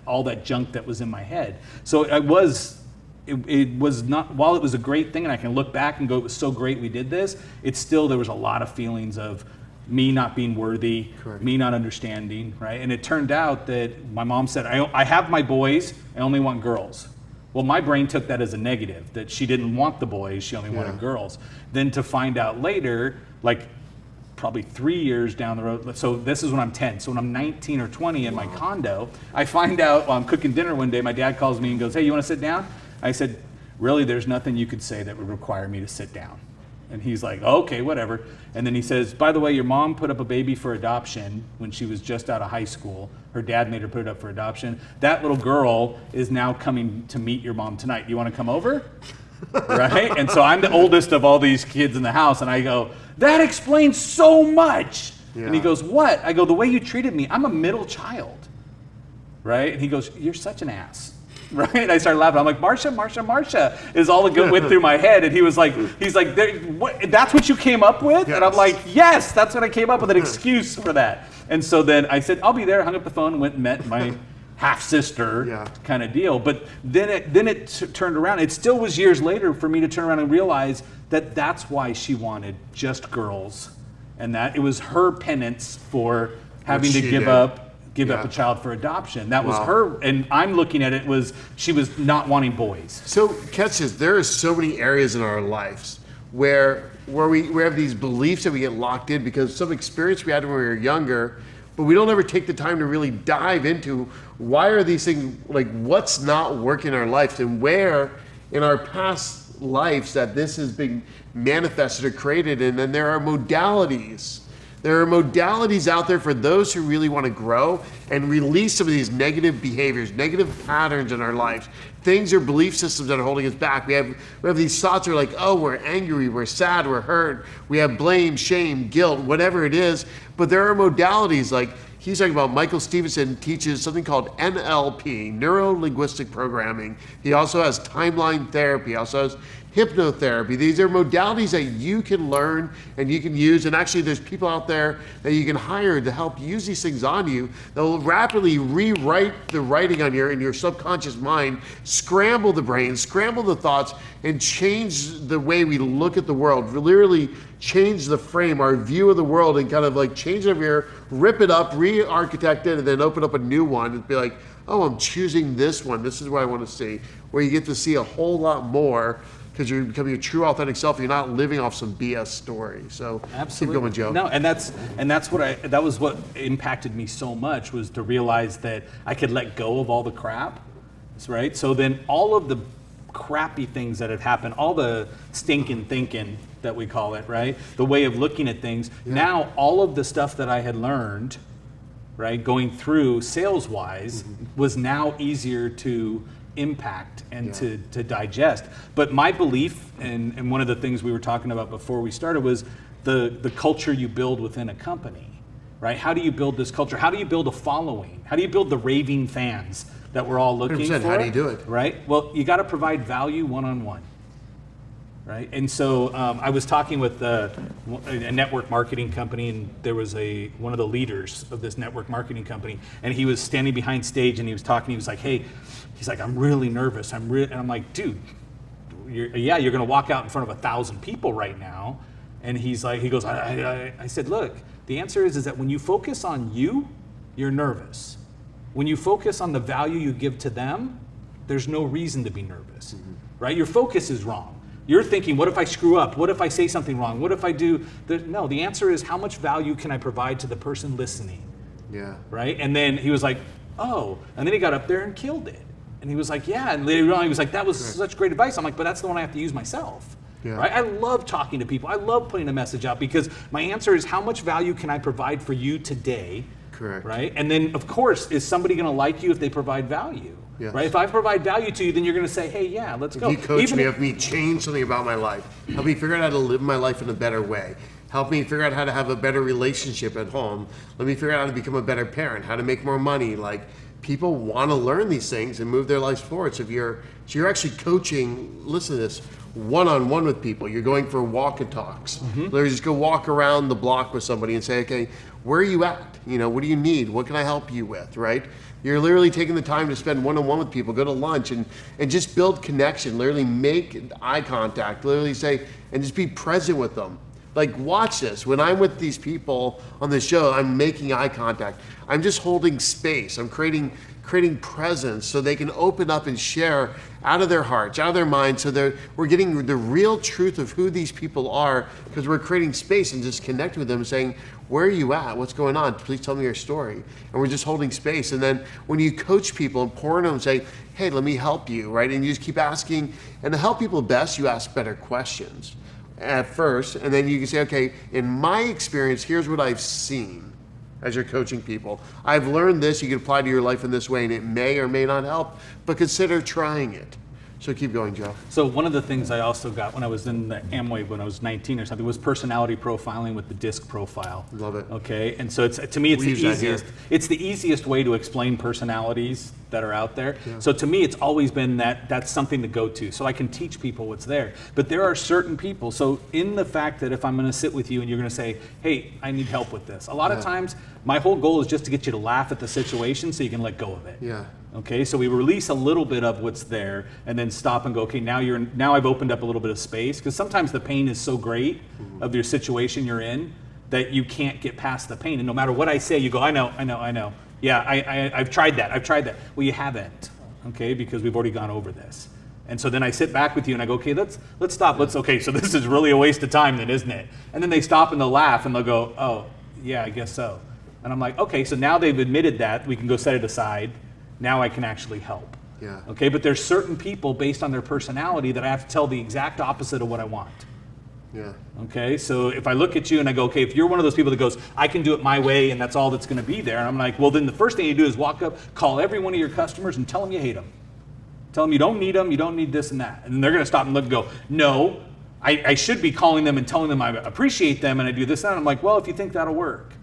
all that junk that was in my head. So it was not, while it was a great thing and I can look back and go, it was so great we did this, it's still, there was a lot of feelings of me not being worthy, me not understanding, right? And it turned out that my mom said, I have my boys, I only want girls. Well, my brain took that as a negative, that she didn't want the boys, she only wanted girls. Then to find out later, like probably 3 years down the road, so this is when I'm 10, so when I'm 19 or 20 in my condo, I find out while I'm cooking dinner one day, my dad calls me and goes, hey, you want to sit down? I said, really, there's nothing you could say that would require me to sit down. And he's like, okay, whatever. And then he says, by the way, your mom put up a baby for adoption when she was just out of high school. Her dad made her put it up for adoption. That little girl is now coming to meet your mom tonight. You want to come over? Right? And so I'm the oldest of all these kids in the house. And I go, that explains so much. Yeah. And he goes, what? I go, the way you treated me, I'm a middle child. Right? And he goes, you're such an ass. Right? And I started laughing. I'm like, Marsha is all that went through my head. And he's like, what, that's what you came up with? Yes. And I'm like, yes, that's what I came up with, an excuse for that. And so then I said, I'll be there, hung up the phone, went and met my half-sister kind of deal. But then it turned around. It still was years later for me to turn around and realize that that's why she wanted just girls. And that it was her penance for having to give up a child for adoption. That was her, and I'm looking at it was she was not wanting boys. So catch this, there are so many areas in our lives where we have these beliefs that we get locked in because some experience we had when we were younger, but we don't ever take the time to really dive into why are these things, like what's not working in our lives and where in our past lives that this has been manifested or created. And then there are modalities. There are modalities out there for those who really want to grow and release some of these negative behaviors, negative patterns in our lives, things or belief systems that are holding us back. We have these thoughts that are like, oh, we're angry, we're sad, we're hurt, we have blame, shame, guilt, whatever it is. But there are modalities like he's talking about. Michael Stevenson teaches something called NLP, neuro-linguistic programming. He also has timeline therapy, also has hypnotherapy. These are modalities that you can learn and you can use. And actually there's people out there that you can hire to help use these things on you that will rapidly rewrite the writing on in your subconscious mind, scramble the brain, scramble the thoughts, and change the way we look at the world. Literally change the frame, our view of the world, and kind of like change it over here, rip it up, re-architect it, and then open up a new one and be like, oh, I'm choosing this one. This is what I want to see. Where you get to see a whole lot more because you're becoming your true authentic self. You're not living off some BS story. So absolutely. Keep going, Joe. No, and that was what impacted me so much, was to realize that I could let go of all the crap, right? So then all of the crappy things that had happened, all the stinking thinking that we call it, right? The way of looking at things. Yeah. Now all of the stuff that I had learned, right, going through sales-wise, was now easier to impact and to digest. But my belief, and one of the things we were talking about before we started, was the culture you build within a company, right? How do you build this culture? How do you build a following? How do you build the raving fans that we're all looking for? How do you do it? Right? Well, you got to provide value one-on-one. Right, and so I was talking with a network marketing company, and there was one of the leaders of this network marketing company, and he was standing behind stage, and he was talking. He was like, "Hey," he's like, "I'm really nervous. And I'm like, "Dude, you're going to walk out in front of 1,000 people right now." And he goes, I said, "Look, the answer is that when you focus on you, you're nervous. When you focus on the value you give to them, there's no reason to be nervous, right? Your focus is wrong." You're thinking, what if I screw up? What if I say something wrong? What if I do? No, the answer is, how much value can I provide to the person listening? Yeah. Right? And then he was like, oh. And then he got up there and killed it. And he was like, yeah. And later on, he was like, that was such great advice. I'm like, but that's the one I have to use myself. Yeah. Right? I love talking to people. I love putting a message out because my answer is, how much value can I provide for you today? Correct. Right? And then, of course, is somebody going to like you if they provide value? Yes. Right? If I provide value to you, then you're going to say, hey, yeah, let's go. If you coach me, help me change something about my life. Help me figure out how to live my life in a better way. Help me figure out how to have a better relationship at home. Let me figure out how to become a better parent, how to make more money. Like, people want to learn these things and move their lives forward. So you're actually coaching, listen to this, one-on-one with people. You're going for walk and talks. Literally just go walk around the block with somebody and say, okay, where are you at? What do you need? What can I help you with, right? You're literally taking the time to spend one-on-one with people, go to lunch and just build connection, literally make eye contact, literally say, and just be present with them. Like, watch this. When I'm with these people on the show, I'm making eye contact. I'm just holding space. I'm creating presence so they can open up and share out of their hearts, out of their minds, so we're getting the real truth of who these people are, because we're creating space and just connecting with them, saying, where are you at? What's going on? Please tell me your story. And we're just holding space. And then when you coach people and pour into them and say, hey, let me help you, right? And you just keep asking. And to help people best, you ask better questions at first. And then you can say, okay, in my experience, here's what I've seen as you're coaching people. I've learned this, you can apply to your life in this way, and it may or may not help, but consider trying it. So keep going, Joe. So one of the things I also got when I was in the Amway when I was 19 or something was personality profiling with the DISC profile. Love it. Okay, and so to me it's We the use that here. easiest. It's the easiest way to explain personalities that are out there. Yeah. So to me it's always been that's something to go to. So I can teach people what's there. But there are certain people. So in the fact that if I'm going to sit with you and you're going to say, hey, I need help with this. A lot of times my whole goal is just to get you to laugh at the situation so you can let go of it. Yeah. Okay, so we release a little bit of what's there and then stop and go, okay, now I've opened up a little bit of space, because sometimes the pain is so great of your situation you're in that you can't get past the pain. And no matter what I say, you go, I know. Yeah, I've tried that. Well, you haven't, okay, because we've already gone over this. And so then I sit back with you and I go, okay, let's stop. Okay, so this is really a waste of time then, isn't it? And then they stop and they'll laugh and they'll go, oh, yeah, I guess so. And I'm like, okay, so now they've admitted that, we can go set it aside. Now I can actually help. Yeah. Okay, but there's certain people based on their personality that I have to tell the exact opposite of what I want. Yeah. Okay, so if I look at you and I go, okay, if you're one of those people that goes, I can do it my way and that's all that's going to be there, and I'm like, well, then the first thing you do is walk up, call every one of your customers and tell them you hate them. Tell them you don't need them, you don't need this and that. And they're going to stop and look and go, no, I should be calling them and telling them I appreciate them and I do this and that. I'm like, well, if you think that'll work.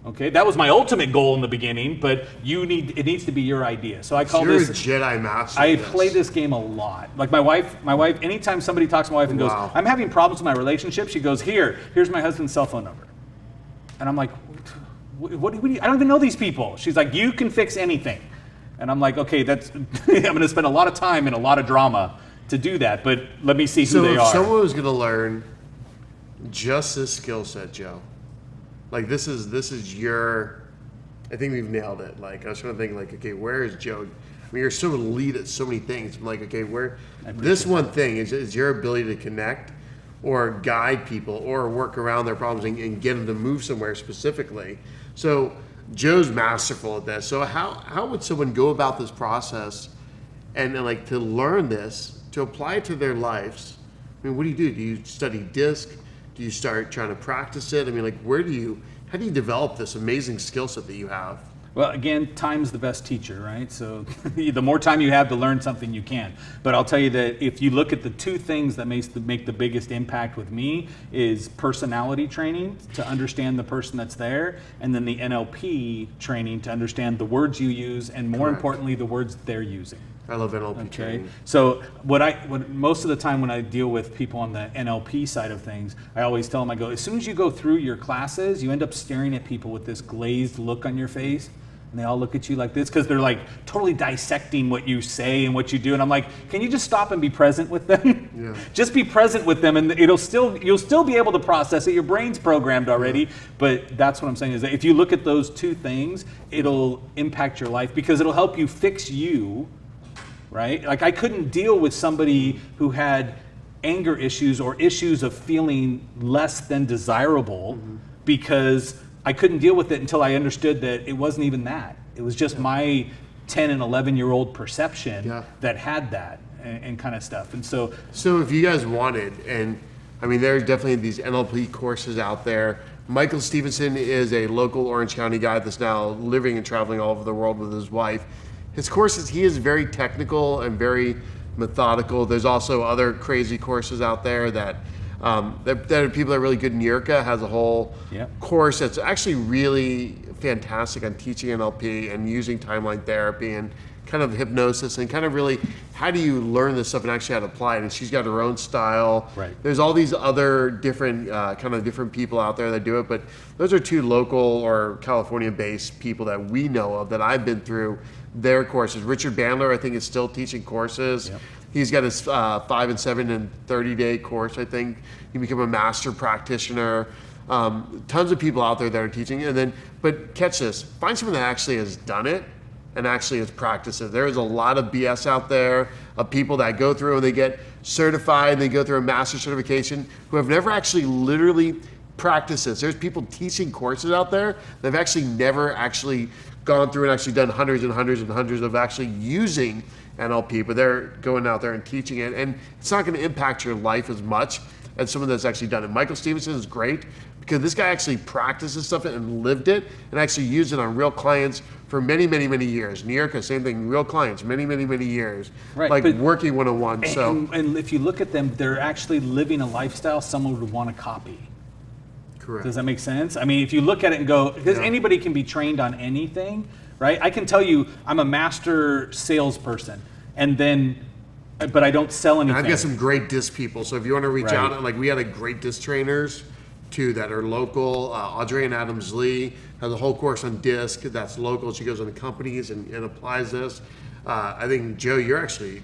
Okay, that was my ultimate goal in the beginning, but it needs to be your idea. So I call You're this a Jedi master. I play this game a lot. Like my wife, anytime somebody talks to my wife and goes, I'm having problems with my relationship, she goes, here's my husband's cell phone number. And I'm like, what do you, I don't even know these people. She's like, you can fix anything. And I'm like, okay, I'm going to spend a lot of time and a lot of drama to do that, but let me see who they are. So if someone was going to learn just this skill set, Joe, like this is your, I think we've nailed it. Like I was trying to think like, okay, where is Joe? I mean, you're so elite at so many things. I'm like, okay, this one thing is your ability to connect or guide people or work around their problems and get them to move somewhere specifically. So Joe's masterful at this. So how would someone go about this process and like to learn this, to apply it to their lives? I mean, what do? Do you study DISC? Do you start trying to practice it? I mean, like, how do you develop this amazing skill set that you have? Well, again, time's the best teacher, right? So the more time you have to learn something, you can. But I'll tell you that if you look at the two things that make the biggest impact with me is personality training to understand the person that's there, and then the NLP training to understand the words you use, and more importantly, the words they're using. I love NLP training. So what most of the time when I deal with people on the NLP side of things, I always tell them, I go, as soon as you go through your classes, you end up staring at people with this glazed look on your face, and they all look at you like this because they're like totally dissecting what you say and what you do. And I'm like, can you just stop and be present with them? Yeah. Just be present with them, and you'll still be able to process it. Your brain's programmed already. Yeah. But that's what I'm saying is that if you look at those two things, it'll impact your life because it'll help you fix you. Right? Like I couldn't deal with somebody who had anger issues or issues of feeling less than desirable because I couldn't deal with it until I understood that it wasn't even that. It was just my 10 and 11-year-old perception that had that and kind of stuff. And so if you guys wanted, and I mean, there's definitely these NLP courses out there. Michael Stevenson is a local Orange County guy that's now living and traveling all over the world with his wife. His courses, he is very technical and very methodical. There's also other crazy courses out there that are people that are really good. Nirka has a whole course that's actually really fantastic on teaching NLP and using timeline therapy and kind of hypnosis and kind of really how do you learn this stuff and actually how to apply it. And she's got her own style. Right. There's all these other different different people out there that do it, but those are two local or California-based people that we know of that I've been through their courses. Richard Bandler, I think, is still teaching courses. Yep. He's got his 5 and 7 and 30-day course, I think. You become a master practitioner. Tons of people out there that are teaching. But catch this, find someone that actually has done it and actually has practiced it. There is a lot of BS out there of people that go through and they get certified and they go through a master certification who have never actually literally practice this. There's people teaching courses out there that have actually never actually gone through and actually done hundreds and hundreds and hundreds of actually using NLP, but they're going out there and teaching it, and it's not going to impact your life as much as someone that's actually done it. Michael Stevenson is great because this guy actually practices stuff and lived it and actually used it on real clients for many, many, many years. New York, same thing, real clients, many, many, many years, Right, like but- working one-on-one. So And if you look at them, they're actually living a lifestyle someone would want to copy. correct. Does that make sense? I mean, if you look at it and go, because anybody can be trained on anything, right? I can tell you I'm a master salesperson, but I don't sell anything. I've got some great disc people, so if you want to reach Right. out, like we had a great disc trainers too that are local. Audrey and Adams Lee has a whole course on disc that's local. She goes into companies and applies this. I think Joe, you actually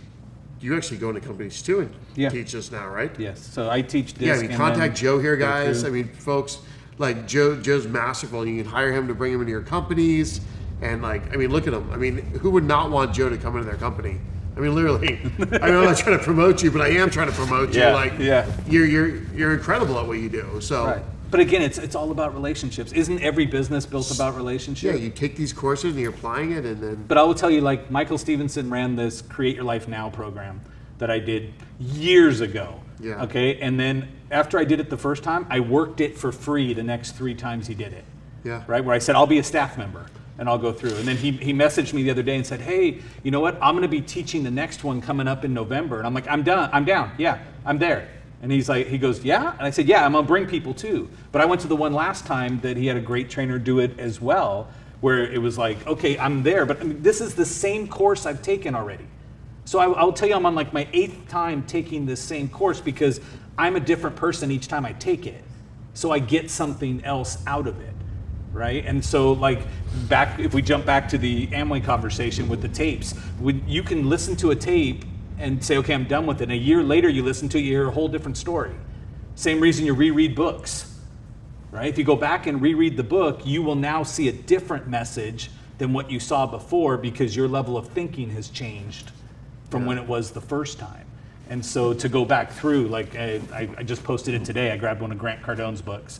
go into companies too and Yeah. teach this now, right? Yes. So I teach disc. Yeah, I mean, and contact then Joe here, go guys. through. I mean, folks, like Joe's masterful. You can hire him to bring him into your companies, and like, I mean, look at him. I mean, who would not want Joe to come into their company? I mean, literally. I mean, I'm not trying to promote you, but I am trying to promote you. Yeah, Like, yeah. you're incredible at what you do. So, Right. But again, it's all about relationships. Isn't every business built about yeah, relationships? you take these courses and you're applying it, and then But I will tell you, like Michael Stevenson ran this Create Your Life Now program that I did years ago. Yeah. Okay. And then after I did it the first time, I worked it for free the next 3 times he did it. Yeah. Right. Where I said, I'll be a staff member and I'll go through. And then he messaged me the other day and said, hey, you know what? I'm going to be teaching the next one coming up in November. And I'm like, I'm down. Yeah, I'm there. And he goes, yeah? And I said, yeah, I'm going to bring people too. But I went to the one last time that he had a great trainer do it as well, where it was like, okay, I'm there. But I mean, this is the same course I've taken already. So I'll tell you, I'm on like my 8th time taking this same course because I'm a different person each time I take it. So I get something else out of it, right? And so like if we jump back to the Amway conversation with the tapes, you can listen to a tape and say, okay, I'm done with it. And a year later, you listen to it, you hear a whole different story. Same reason you reread books, right? If you go back and reread the book, you will now see a different message than what you saw before because your level of thinking has changed from when it was the first time. And so to go back through, like I just posted it today, I grabbed one of Grant Cardone's books,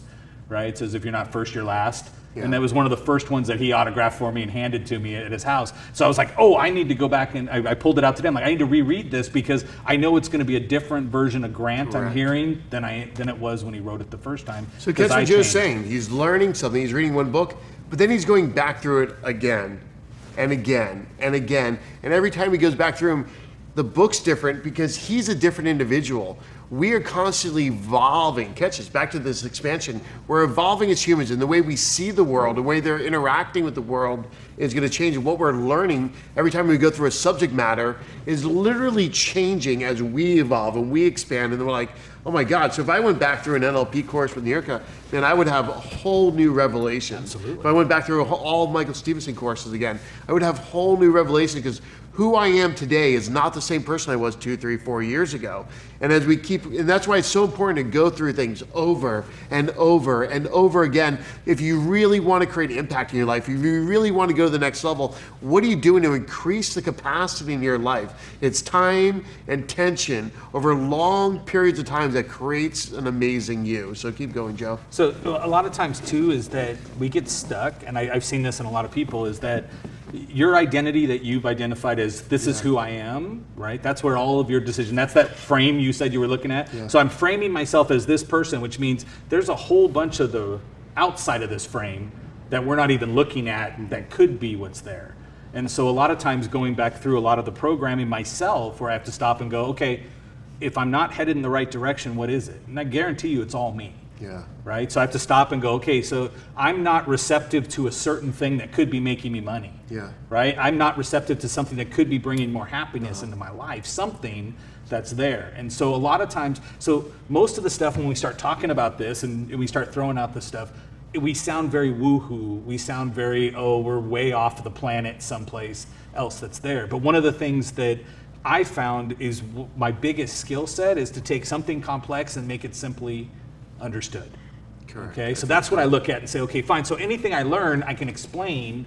right? It says, if you're not first, you're last. Yeah. And that was one of the first ones that he autographed for me and handed to me at his house. So I was like, oh, I need to go back and I pulled it out today. I'm like, I need to reread this because I know it's going to be a different version of Grant I'm Correct. hearing than it was when he wrote it the first time. So 'cause guess I what Joe's changed. saying? He's learning something. He's reading one book, but then he's going back through it again and again and again. And every time he goes back through them, the book's different because he's a different individual. We are constantly evolving. Catch this, back to this expansion. We're evolving as humans, and the way we see the world, the way they're interacting with the world is going to change. And what we're learning every time we go through a subject matter is literally changing as we evolve and we expand. And then we're like, oh my God. So if I went back through an NLP course with Nirka, then I would have a whole new revelation. Absolutely. If I went back through all of Michael Stevenson courses again, I would have whole new revelation because who I am today is not the same person I was 2, 3, 4 years ago. And as we keep, and that's why it's so important to go through things over and over and over again. If you really want to create impact in your life, if you really want to go to the next level, what are you doing to increase the capacity in your life? It's time and tension over long periods of time that creates an amazing you. So keep going, Joe. So a lot of times too is that we get stuck, and I've seen this in a lot of people, is that your identity that you've identified as this is who I am, right? That's where all of your decision, that's that frame you said you were looking at. Yeah. So I'm framing myself as this person, which means there's a whole bunch of the outside of this frame that we're not even looking at that could be what's there. And so a lot of times going back through a lot of the programming myself where I have to stop and go, okay, if I'm not headed in the right direction, what is it? And I guarantee you it's all me. Yeah. Right? So I have to stop and go, okay, so I'm not receptive to a certain thing that could be making me money. Yeah. Right? I'm not receptive to something that could be bringing more happiness into my life, something that's there. And so a lot of times, so most of the stuff when we start talking about this and we start throwing out this stuff, we sound very woohoo. We sound very, oh, we're way off the planet someplace else that's there. But one of the things that I found is my biggest skill set is to take something complex and make it simply understood. Correct. Okay, so that's what I look at and say, okay, fine. So anything I learn, I can explain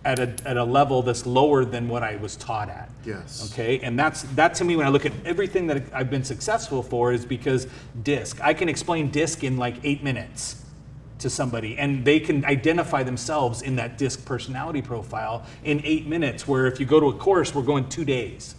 at a level that's lower than what I was taught at. Yes. Okay, and that to me, when I look at everything that I've been successful for, is because DISC. I can explain DISC in like 8 minutes. to somebody, and they can identify themselves in that DISC personality profile in 8 minutes, where if you go to a course, we're going 2 days.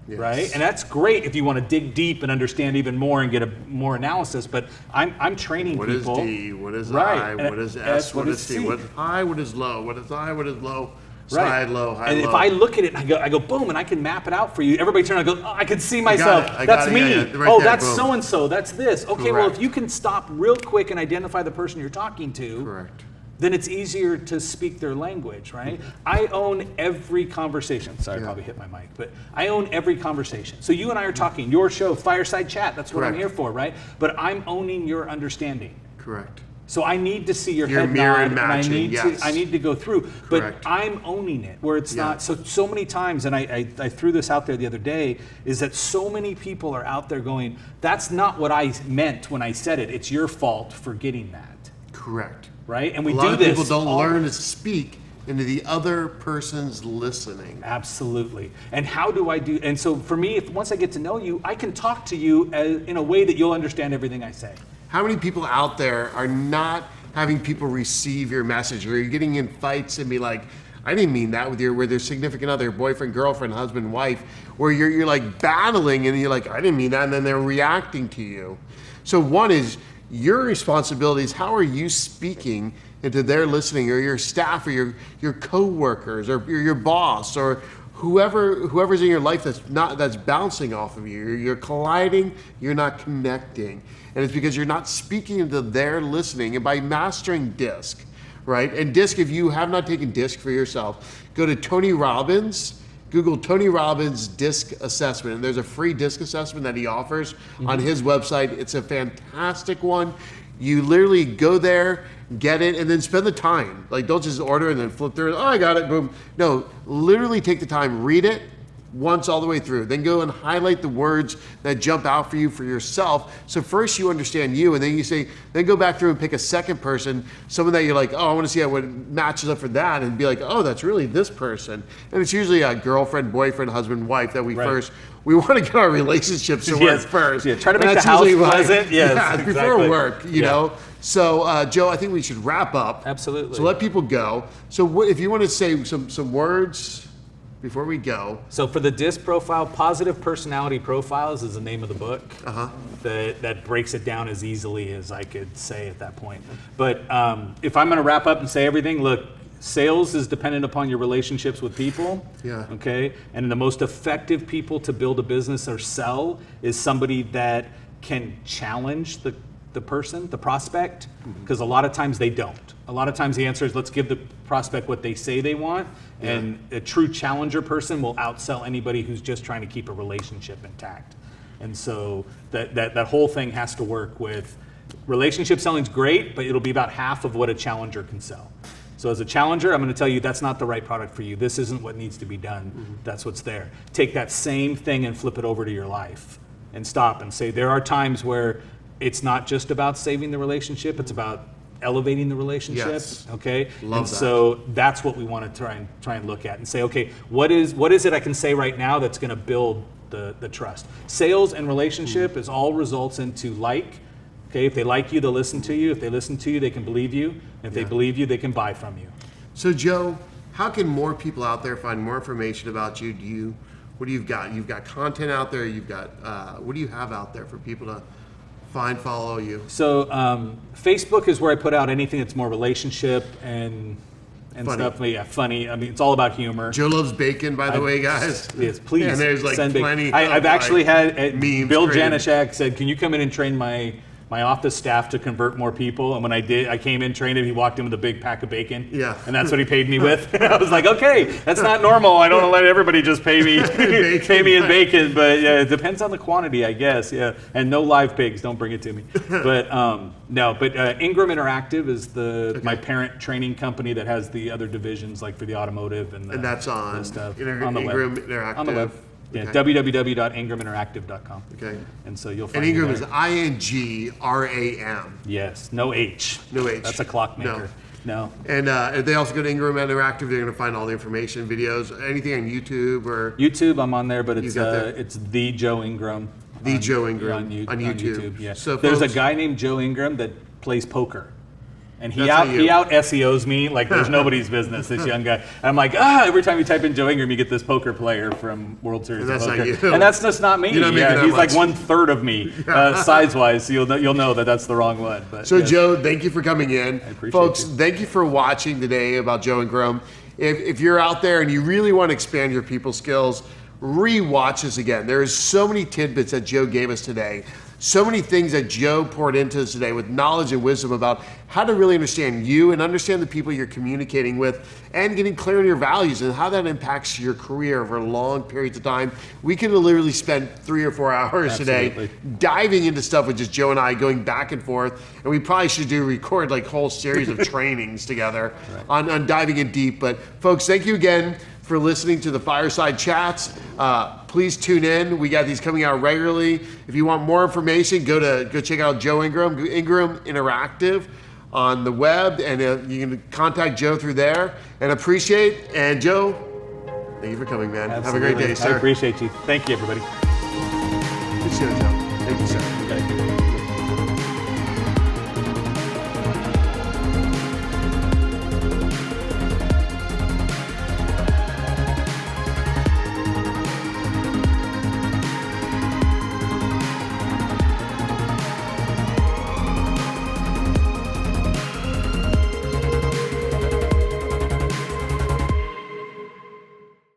Yes. Right, and that's great if you want to dig deep and understand even more and get a more analysis. But I'm training What people. What is D? What is Right. I? What is S? What is C? What is high? What is low? What is high? What is low? Right. Side, low, high, and low. if I look at it, I go, boom, and I can map it out for you. Everybody turn around and go, oh, I can see myself. I got That's it. me. Yeah, yeah. Right Oh, there, that's boom. so and so. That's this. Okay, well, Correct. if you can stop real quick and identify the person you're talking to, Correct. then it's easier to speak their language, right? I own every conversation. Sorry, I probably hit my mic, but I own every conversation. So you and I are talking, your show, Fireside Chat, that's what I'm Correct. here for, right? But I'm owning your understanding. Correct. So I need to see your You're head mirror nod, and I matching, need yes. I need to go through. But Correct. I'm owning it, where it's Yeah. not. So many times, and I threw this out there the other day, is that so many people are out there going, "That's not what I meant when I said it. It's your fault for getting that." Correct. Right? And we A lot do of this. people don't all- learn to speak into the other person's listening. Absolutely. And how do I do? And so for me, once I get to know you, I can talk to you in a way that you'll understand everything I say. How many people out there are not having people receive your message, or you're getting in fights and be like, I didn't mean that with their significant other, boyfriend, girlfriend, husband, wife, where you're like battling and you're like, I didn't mean that, and then they're reacting to you. So one is your responsibility is how are you speaking into their listening, or your staff, or your co-workers, or your boss, or whoever's in your life that's bouncing off of you. You're colliding, you're not connecting. And it's because you're not speaking into their listening. And by mastering DISC, right? And DISC, if you have not taken DISC for yourself, go to Tony Robbins, Google Tony Robbins DISC assessment. And there's a free DISC assessment that he offers on his website. It's a fantastic one. You literally go there, get it, and then spend the time. Like, don't just order and then flip through it. Oh, I got it, boom. No, literally take the time, read it once all the way through. Then go and highlight the words that jump out for you for yourself. So first you understand you, and then you say, then go back through and pick a second person, someone that you're like, oh, I want to see how it matches up for that, and be like, oh, that's really this person. And it's usually a girlfriend, boyfriend, husband, wife that we want to get our relationships to work first. Yeah, try to And make that's the house usually why- pleasant. Yes, yeah, exactly. before work, you know. So, Joe, I think we should wrap up. Absolutely. So let people go. So if you want to say some words before we go. So for the DISC profile, Positive Personality Profiles is the name of the book. That breaks it down as easily as I could say at that point. But if I'm going to wrap up and say everything, look, sales is dependent upon your relationships with people. Yeah. Okay. And the most effective people to build a business or sell is somebody that can challenge the person, the prospect, because a lot of times they don't. A lot of times the answer is let's give the prospect what they say they want, and a true challenger person will outsell anybody who's just trying to keep a relationship intact. And so that whole thing has to work with relationship selling's great, but it'll be about half of what a challenger can sell. So as a challenger, I'm going to tell you that's not the right product for you. This isn't what needs to be done. That's what's there. Take that same thing and flip it over to your life and stop and say there are times where it's not just about saving the relationship, it's about elevating the relationship. Yes. Okay. Love and that. so that's what we want to try and look at and say, okay, what is it I can say right now that's going to build the trust? Sales and relationship is all results into like. Okay, if they like you, they'll listen to you. If they listen to you, they can believe you. And if they believe you, they can buy from you. So Joe, how can more people out there find more information about you? What do you've got? You've got content out there. You've got what do you have out there for people to find, follow you? So Facebook is where I put out anything that's more relationship and Funny. stuff. Yeah, funny. I mean, it's all about humor. Joe loves bacon, by the way, guys. Yes, please. And there's like send big- plenty. I've actually had memes Bill created. Janishak said, "Can you come in and train my office staff to convert more people?" And when I did, I came in, trained him. He walked in with a big pack of bacon. Yeah. And that's what he paid me with. I was like, okay, that's not normal. I don't let everybody just pay me pay me in bacon. But yeah, it depends on the quantity, I guess. Yeah. And no live pigs. Don't bring it to me. But no. But Ingram Interactive is my parent training company that has the other divisions, like for the automotive and that's on the stuff Ingram on the web. Interactive. On the web. Yeah, Okay. www.ingraminteractive.com. Okay. And so you'll find And me Ingram there. is INGRAM. Yes, no H. No H. That's a clockmaker. No. And if they also go to Ingram Interactive, they're going to find all the information, videos, anything on YouTube or YouTube, I'm on there, but it's got that? it's the Joe Ingram. The on- Joe Ingram on YouTube. Yeah. So There's a folks- guy named Joe Ingram that plays poker. And he That's not you. out SEOs me like there's nobody's business, this young guy. And I'm like, every time you type in Joe Ingram, you get this poker player from World Series And of that's Poker. not you. And that's just not me. You're not making that he's like much. 1/3 of me, size-wise, so you'll know that that's the wrong one. But So yes. Joe, thank you for coming in. appreciate Folks, you. thank you for watching today about Joe Ingram. If you're out there and you really want to expand your people skills, re-watch this again. There's so many tidbits that Joe gave us today. So many things that Joe poured into us today with knowledge and wisdom about how to really understand you and understand the people you're communicating with and getting clear on your values and how that impacts your career over long periods of time. We could literally spend 3 or 4 hours today Absolutely. diving into stuff with just Joe and I going back and forth. And we probably should record like whole series of trainings together on diving in deep. But folks, thank you again for listening to the Fireside Chats. Please tune in. We got these coming out regularly. If you want more information, go check out Joe Ingram, Ingram Interactive on the web, and you can contact Joe through there. And appreciate. And Joe, thank you for coming, man. Have a great day, I sir. appreciate you. Thank you, everybody. Appreciate it, Joe. Thank you, sir. Thank you.